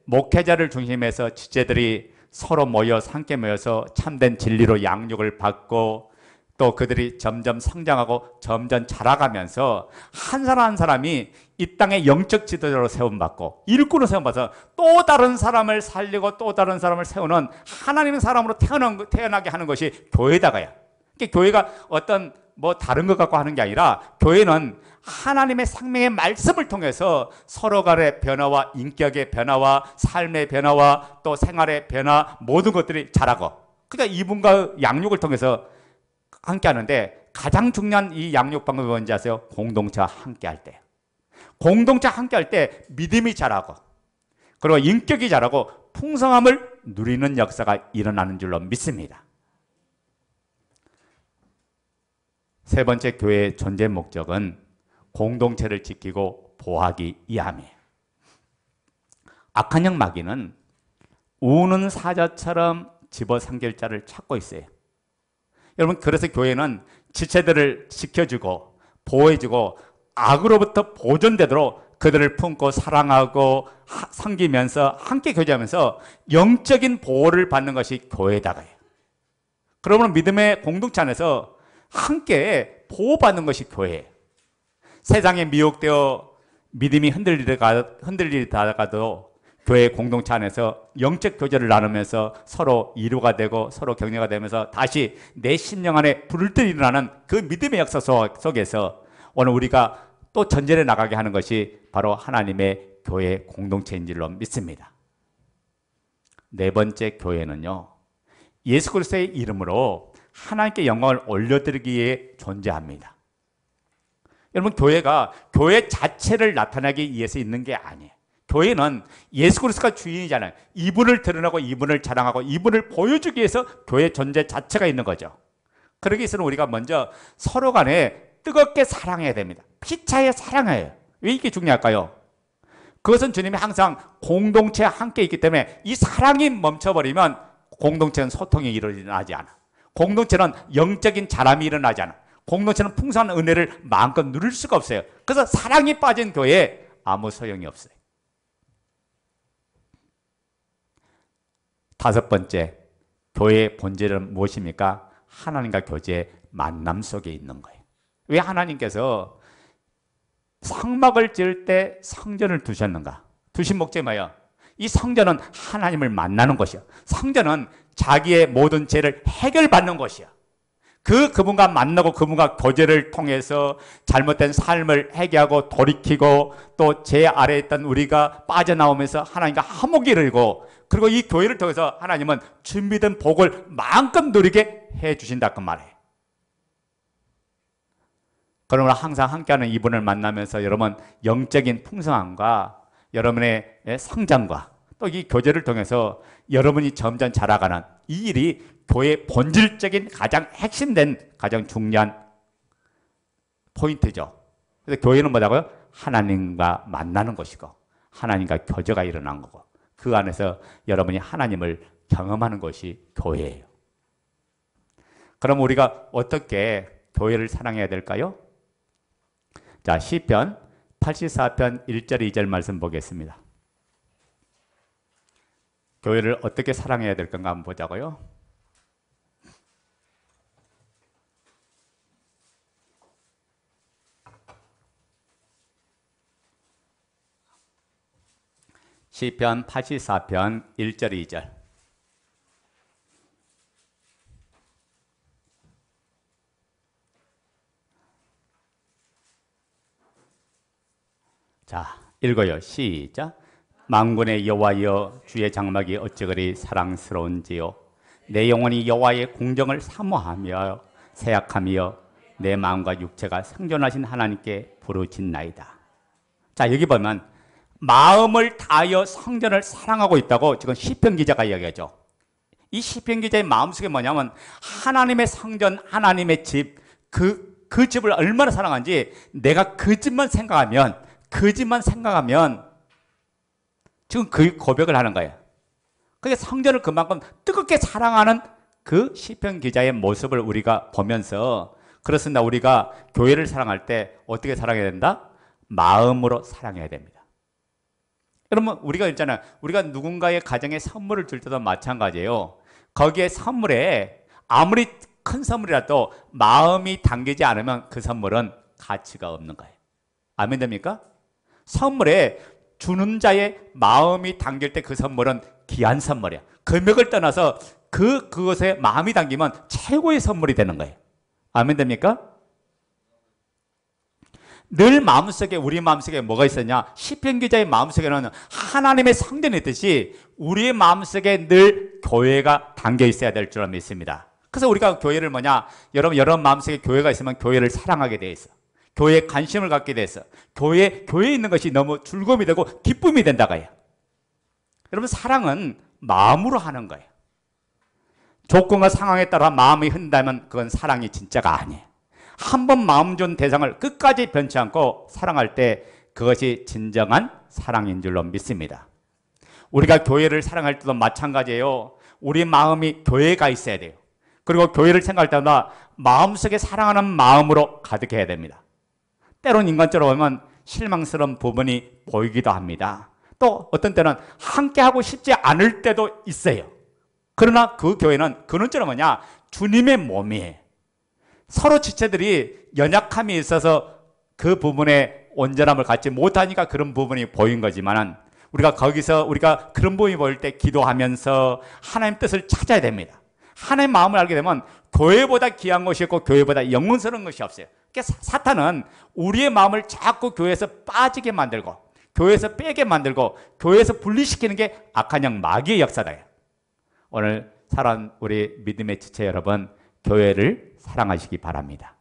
Speaker 1: 목회자를 중심해서 지체들이 서로 모여서 함께 모여서 참된 진리로 양육을 받고 또 그들이 점점 성장하고 점점 자라가면서 한 사람 한 사람이 이 땅의 영적 지도자로 세움받고 일꾼으로 세움받아서 또 다른 사람을 살리고 또 다른 사람을 세우는 하나님의 사람으로 태어나게 하는 것이 교회다가야. 교회가 어떤 다른 것 갖고 하는 게 아니라 교회는 하나님의 생명의 말씀을 통해서 서로 간의 변화와 인격의 변화와 삶의 변화와 또 생활의 변화 모든 것들이 자라고, 그러니까 이분과 양육을 통해서 함께 하는데 가장 중요한 이 양육 방법이 뭔지 아세요? 공동체와 함께 할 때. 공동체 함께 할 때 믿음이 자라고 그리고 인격이 자라고 풍성함을 누리는 역사가 일어나는 줄로 믿습니다. 세 번째 교회의 존재 목적은 공동체를 지키고 보호하기 위함이에요. 악한 영 마귀는 우는 사자처럼 집어삼킬 자를 찾고 있어요. 여러분, 그래서 교회는 지체들을 지켜주고 보호해주고 악으로부터 보존되도록 그들을 품고 사랑하고 섬기면서 함께 교제하면서 영적인 보호를 받는 것이 교회다가요. 그러면 믿음의 공동체 안에서 함께 보호받는 것이 교회예요. 세상에 미혹되어 믿음이 흔들리다가도 교회 공동체 안에서 영적 교제를 나누면서 서로 이루가 되고 서로 격려가 되면서 다시 내 심령 안에 불들이 일어나는 그 믿음의 역사 속에서 오늘 우리가 또 전진해 나가게 하는 것이 바로 하나님의 교회 공동체인 줄로 믿습니다. 네 번째 교회는요, 예수 그리스도의 이름으로 하나님께 영광을 올려드리기 위해 존재합니다. 여러분, 교회가 교회 자체를 나타내기 위해서 있는 게 아니에요. 교회는 예수 그리스도가 주인이잖아요. 이분을 드러나고 이분을 자랑하고 이분을 보여주기 위해서 교회 존재 자체가 있는 거죠. 그러기 위해서는 우리가 먼저 서로 간에 뜨겁게 사랑해야 됩니다. 피차에 사랑해요. 왜 이게 중요할까요? 그것은 주님이 항상 공동체와 함께 있기 때문에 이 사랑이 멈춰버리면 공동체는 소통이 일어나지 않아. 공동체는 영적인 자람이 일어나잖아. 공동체는 풍성한 은혜를 마음껏 누릴 수가 없어요. 그래서 사랑이 빠진 교회에 아무 소용이 없어요. 다섯 번째, 교회의 본질은 무엇입니까? 하나님과 교제의 만남 속에 있는 거예요. 왜 하나님께서 성막을 지을 때 성전을 두셨는가? 두신 목적이 뭐예요? 이 성전은 하나님을 만나는 곳이야. 성전은 자기의 모든 죄를 해결받는 곳이야. 그분과 만나고 그분과 교제를 통해서 잘못된 삶을 회개하고 돌이키고 또 죄 아래에 있던 우리가 빠져나오면서 하나님과 화목이 이루고, 그리고 이 교회를 통해서 하나님은 준비된 복을 마음껏 누리게 해주신다 그 말이에요. 그러므로 항상 함께하는 이분을 만나면서 여러분 영적인 풍성함과 여러분의 성장과 또 이 교제를 통해서 여러분이 점점 자라가는 이 일이 교회의 본질적인 가장 핵심된 가장 중요한 포인트죠. 그래서 교회는 뭐라고요? 하나님과 만나는 곳이고 하나님과 교제가 일어난 거고 그 안에서 여러분이 하나님을 경험하는 것이 교회예요. 그럼 우리가 어떻게 교회를 사랑해야 될까요? 자, 시편 84편 1절 2절 말씀 보겠습니다. 교회를 어떻게 사랑해야 될 건가 한번 보자고요. 시편 84편 1절 2절. 자, 읽어요. 시작. 만군의 여호와여, 주의 장막이 어찌 그리 사랑스러운지요. 내 영혼이 여호와의 공정을 사모하며 새약하며 내 마음과 육체가 생존하신 하나님께 부르짖나이다. 자, 여기 보면 마음을 다하여 성전을 사랑하고 있다고 지금 시편 기자가 이야기하죠. 이 시편 기자의 마음속에 뭐냐면 하나님의 성전, 하나님의 집, 그 집을 얼마나 사랑하는지 내가 그 집만 생각하면 지금 그 고백을 하는 거예요. 그게 성전을 그만큼 뜨겁게 사랑하는 그 시편 기자의 모습을 우리가 보면서, 그렇습니다. 우리가 교회를 사랑할 때 어떻게 사랑해야 된다? 마음으로 사랑해야 됩니다. 여러분, 우리가 있잖아요. 우리가 누군가의 가정에 선물을 줄 때도 마찬가지예요. 거기에 선물에 아무리 큰 선물이라도 마음이 담기지 않으면 그 선물은 가치가 없는 거예요. 아멘 됩니까? 선물에 주는 자의 마음이 담길 때 그 선물은 귀한 선물이야. 금액을 떠나서 그것에 마음이 담기면 최고의 선물이 되는 거예요. 아멘 됩니까? 늘 마음속에, 우리 마음속에 뭐가 있었냐? 시편 기자의 마음속에는 하나님의 성전이 있듯이 우리의 마음속에 늘 교회가 담겨 있어야 될 줄 믿습니다. 그래서 우리가 교회를 뭐냐? 여러분 마음속에 교회가 있으면 교회를 사랑하게 돼 있어. 교회에 관심을 갖게 돼서 교회에 있는 것이 너무 즐거움이 되고 기쁨이 된다고 해요. 여러분, 사랑은 마음으로 하는 거예요. 조건과 상황에 따라 마음이 흔들다면 그건 사랑이 진짜가 아니에요. 한 번 마음 준 대상을 끝까지 변치 않고 사랑할 때 그것이 진정한 사랑인 줄로 믿습니다. 우리가 교회를 사랑할 때도 마찬가지예요. 우리 마음이 교회가 있어야 돼요. 그리고 교회를 생각할 때마다 마음속에 사랑하는 마음으로 가득해야 됩니다. 때론 인간적으로 보면 실망스러운 부분이 보이기도 합니다. 또 어떤 때는 함께하고 싶지 않을 때도 있어요. 그러나 그 교회는 근원적으로 뭐냐? 주님의 몸이에요. 서로 지체들이 연약함이 있어서 그 부분에 온전함을 갖지 못하니까 그런 부분이 보인 거지만, 우리가 거기서 우리가 그런 부분이 보일 때 기도하면서 하나님 뜻을 찾아야 됩니다. 하나님의 마음을 알게 되면 교회보다 귀한 것이 없고 교회보다 영원스러운 것이 없어요. 그러니까 사탄은 우리의 마음을 자꾸 교회에서 빠지게 만들고 교회에서 빼게 만들고 교회에서 분리시키는 게 악한 영 마귀의 역사다. 오늘 사랑하는 우리 믿음의 지체 여러분, 교회를 사랑하시기 바랍니다.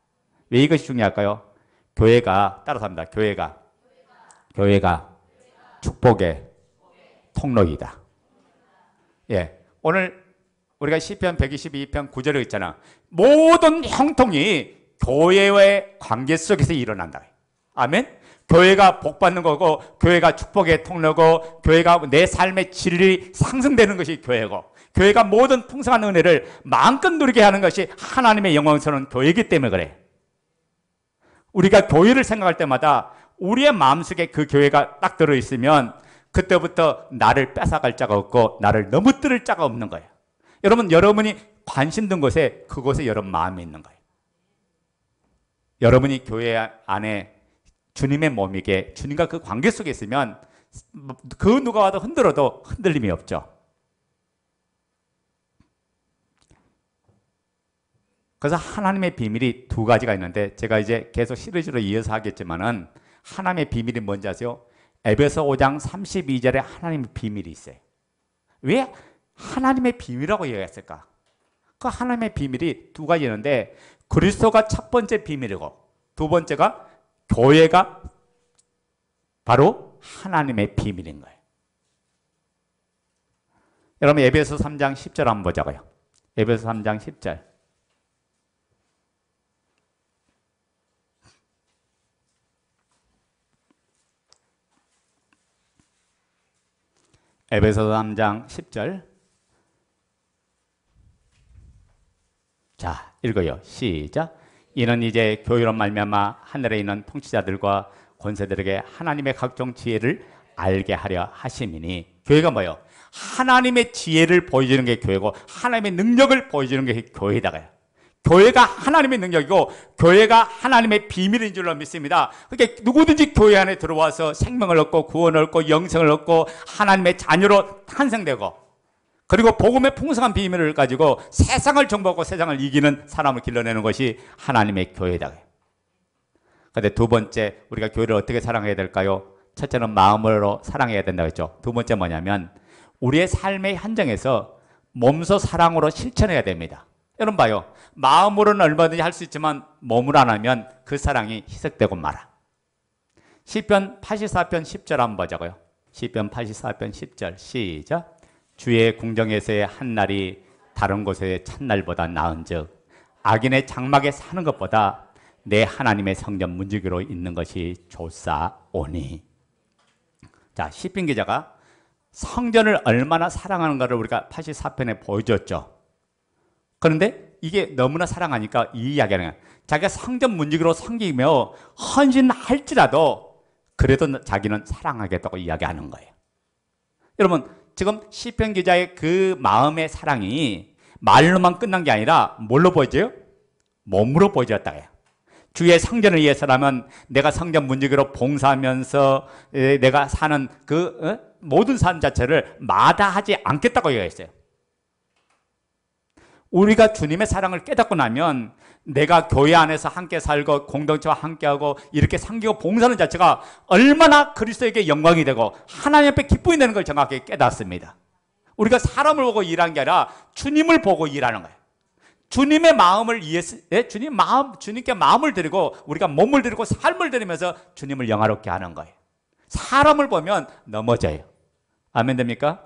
Speaker 1: 왜 이것이 중요할까요? 교회가, 따라서 합니다. 교회가 축복의 통로이다. 예, 오늘 우리가 시편 122편 9절에 있잖아. 모든 형통이 교회와의 관계 속에서 일어난다. 아멘? 교회가 복받는 거고, 교회가 축복의 통로고, 교회가 내 삶의 질이 상승되는 것이 교회고, 교회가 모든 풍성한 은혜를 마음껏 누리게 하는 것이 하나님의 영광스러운 교회이기 때문에 그래. 우리가 교회를 생각할 때마다 우리의 마음속에 그 교회가 딱 들어있으면 그때부터 나를 뺏어갈 자가 없고 나를 넘어뜨릴 자가 없는 거예요. 여러분, 여러분이 관심 든 곳에 그곳에 여러분 마음이 있는 거예요. 여러분이 교회 안에 주님의 몸이게 주님과 그 관계 속에 있으면 그 누가 와도 흔들어도 흔들림이 없죠. 그래서 하나님의 비밀이 두 가지가 있는데 제가 이제 계속 시리즈로 이어서 하겠지만은 하나님의 비밀이 뭔지 아세요? 에베소 5장 32절에 하나님의 비밀이 있어요. 왜 하나님의 비밀이라고 이야기했을까? 그 하나님의 비밀이 두 가지 있는데 그리스도가 첫 번째 비밀이고 두 번째가 교회가 바로 하나님의 비밀인 거예요. 여러분 에베소 3장 10절 한번 보자고요. 에베소 3장 10절. 에베소 3장 10절. 자, 읽어요. 시작. 이는 이제 교회로 말미암아 하늘에 있는 통치자들과 권세들에게 하나님의 각종 지혜를 알게 하려 하심이니. 교회가 뭐예요? 하나님의 지혜를 보여주는 게 교회고 하나님의 능력을 보여주는 게 교회다가요. 교회가 하나님의 능력이고 교회가 하나님의 비밀인 줄로 믿습니다. 그러니까 누구든지 교회 안에 들어와서 생명을 얻고 구원을 얻고 영생을 얻고 하나님의 자녀로 탄생되고 그리고 복음의 풍성한 비밀을 가지고 세상을 정복하고 세상을 이기는 사람을 길러내는 것이 하나님의 교회다. 그런데 두 번째, 우리가 교회를 어떻게 사랑해야 될까요? 첫째는 마음으로 사랑해야 된다고 했죠. 두 번째 뭐냐면 우리의 삶의 현장에서 몸소 사랑으로 실천해야 됩니다. 여러분 봐요. 마음으로는 얼마든지 할 수 있지만 몸으로 안 하면 그 사랑이 희석되고 말아. 시편 84편 10절 한번 보자고요. 시편 84편 10절 시작. 주의 궁정에서의 한날이 다른 곳의 첫날보다 나은즉 악인의 장막에 사는 것보다 내 하나님의 성전 문지기로 있는 것이 좋사오니. 자, 시편 기자가 성전을 얼마나 사랑하는가를 우리가 84편에 보여줬죠. 그런데 이게 너무나 사랑하니까 이 이야기하는 거예요. 자기가 성전 문지기로 섬기며 헌신할지라도 그래도 자기는 사랑하겠다고 이야기하는 거예요. 여러분, 지금 시편 기자의 그 마음의 사랑이 말로만 끝난 게 아니라 뭘로 보여져요? 몸으로 보여졌다 해요. 주의 성전을 위해서라면 내가 성전 문지기로 봉사하면서 내가 사는 그 모든 삶 자체를 마다하지 않겠다고 얘기했어요. 우리가 주님의 사랑을 깨닫고 나면 내가 교회 안에서 함께 살고 공동체와 함께하고 이렇게 섬기고 봉사하는 자체가 얼마나 그리스도에게 영광이 되고 하나님 앞에 기쁨이 되는 걸 정확히 깨닫습니다. 우리가 사람을 보고 일하는 게 아니라 주님을 보고 일하는 거예요. 주님의 마음을 이해해서 주님께 마음을 드리고 우리가 몸을 드리고 삶을 드리면서 주님을 영화롭게 하는 거예요. 사람을 보면 넘어져요. 아멘 됩니까?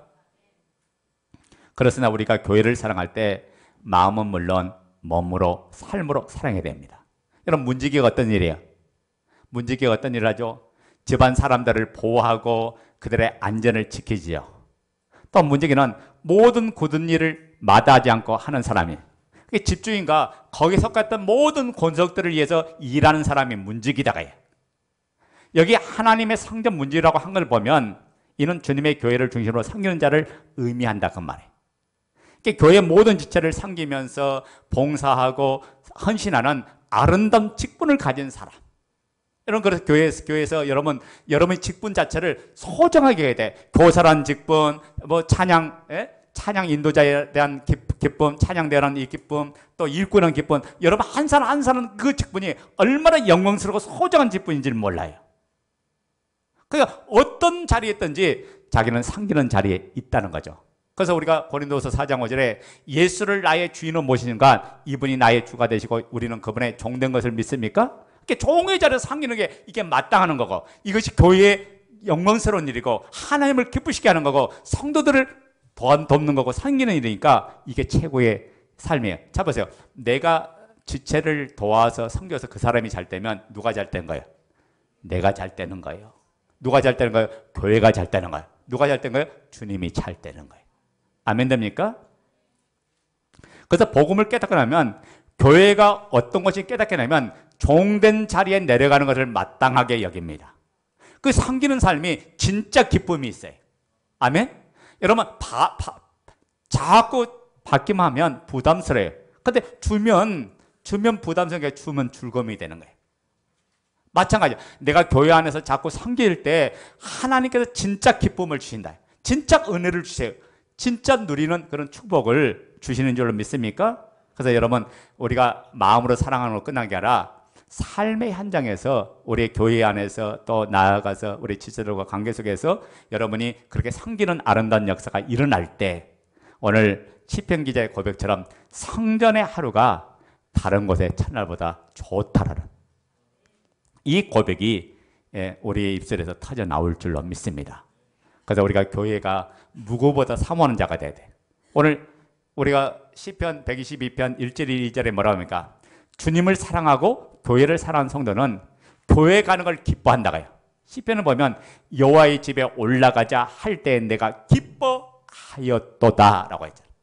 Speaker 1: 그렇으나 우리가 교회를 사랑할 때 마음은 물론 몸으로 삶으로 사랑해야 됩니다. 여러분, 문지기가 어떤 일이에요? 문지기가 어떤 일을 하죠? 집안 사람들을 보호하고 그들의 안전을 지키지요. 또 문지기는 모든 굳은 일을 마다하지 않고 하는 사람이에요. 집주인과 거기에 속했던 모든 권속들을 위해서 일하는 사람이 문지기다가요. 여기 하나님의 성전 문지기라고 한 걸 보면 이는 주님의 교회를 중심으로 섬기는 자를 의미한다 그 말이에요. 교회의 모든 지체를 섬기면서 봉사하고 헌신하는 아름다운 직분을 가진 사람. 여러분, 그래서 교회에서 여러분의 직분 자체를 소중하게 해야 돼. 교사란 직분, 찬양 인도자에 대한 기쁨, 찬양에 대한 이 기쁨, 또 일꾼한 기쁨. 여러분 한 사람 한 사람 그 직분이 얼마나 영광스럽고 소중한 직분인지를 몰라요. 그러니까 어떤 자리에 있든지 자기는 섬기는 자리에 있다는 거죠. 그래서 우리가 고린도서 4장 5절에 예수를 나의 주인으로 모시는가 이분이 나의 주가 되시고 우리는 그분의 종된 것을 믿습니까? 이렇게 종의 자리에서 섬기는 게 이게 마땅하는 거고 이것이 교회의 영광스러운 일이고 하나님을 기쁘시게 하는 거고 성도들을 돕는 거고 섬기는 일이니까 이게 최고의 삶이에요. 자 보세요. 내가 지체를 도와서 섬겨서 그 사람이 잘 되면 누가 잘 되는 거예요? 내가 잘 되는 거예요. 누가 잘 되는 거예요? 교회가 잘 되는 거예요. 누가 잘 되는 거예요? 주님이 잘 되는 거예요. 아멘 됩니까? 그래서 복음을 깨닫게 되면 교회가 어떤 것이 깨닫게 되면 종된 자리에 내려가는 것을 마땅하게 여깁니다. 그 섬기는 삶이 진짜 기쁨이 있어요. 아멘? 여러분 자꾸 받기만 하면 부담스러워요. 근데 주면 부담스럽게 주면 즐거움이 되는 거예요. 마찬가지야. 내가 교회 안에서 자꾸 섬길 때 하나님께서 진짜 기쁨을 주신다. 진짜 은혜를 주세요. 진짜 누리는 그런 축복을 주시는 줄로 믿습니까? 그래서 여러분 우리가 마음으로 사랑하는 걸 끝난 게 아니라 삶의 현장에서 우리 교회 안에서 또 나아가서 우리 지체들과 관계 속에서 여러분이 그렇게 섬기는 아름다운 역사가 일어날 때 오늘 시편 기자의 고백처럼 성전의 하루가 다른 곳의 첫날보다 좋다라는 이 고백이 우리의 입술에서 터져 나올 줄로 믿습니다. 그래서 우리가 교회가 무고보다 사모하는 자가 돼야 돼. 오늘 우리가 시편 122편 1절 2절에 뭐라고 합니까? 주님을 사랑하고 교회를 사랑하는 성도는 교회 가는 걸 기뻐한다고요. 시편을 보면 여호와의 집에 올라가자 할 때 내가 기뻐하였도다 라고 했잖아요.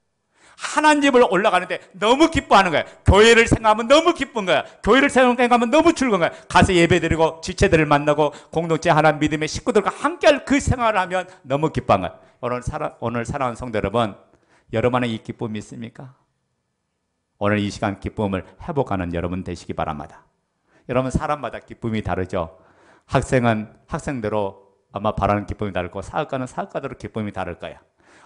Speaker 1: 하나님 집을 올라가는데 너무 기뻐하는 거야. 교회를 생각하면 너무 기쁜 거야. 교회를 생각하면 너무 즐거운 거야. 가서 예배드리고 지체들을 만나고 공동체 하나 믿음의 식구들과 함께할 그 생활을 하면 너무 기뻐한 거야. 오늘 사랑하는 성도 여러분, 여러분의 이 기쁨이 있습니까? 오늘 이 시간 기쁨을 회복하는 여러분 되시기 바랍니다. 여러분 사람마다 기쁨이 다르죠. 학생은 학생대로 아마 바라는 기쁨이 다르고 사업가는 사업가대로 기쁨이 다를 거예요.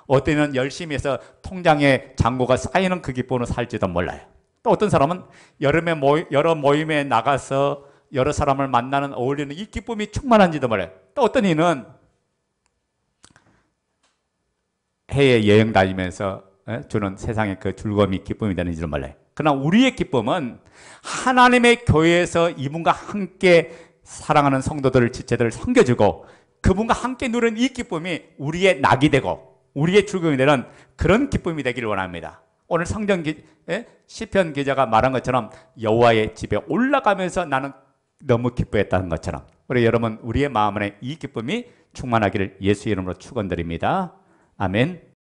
Speaker 1: 어떤 열심히 해서 통장에 잔고가 쌓이는 그 기쁨으로 살지도 몰라요. 또 어떤 사람은 여러 모임에 나가서 여러 사람을 만나는 어울리는 이 기쁨이 충만한지도 몰라요. 또 어떤 이는 해외 여행 다니면서 주는 세상의 그 즐거움이 기쁨이 되는지도 몰라요. 그러나 우리의 기쁨은 하나님의 교회에서 이분과 함께 사랑하는 성도들을 지체들을 섬겨주고 그분과 함께 누리는 이 기쁨이 우리의 낙이 되고 우리의 즐거움이 되는 그런 기쁨이 되기를 원합니다. 오늘 시편 기자가 말한 것처럼 여호와의 집에 올라가면서 나는 너무 기뻐했다는 것처럼 우리 여러분 우리의 마음 안에 이 기쁨이 충만하기를 예수 이름으로 축원드립니다. 아멘.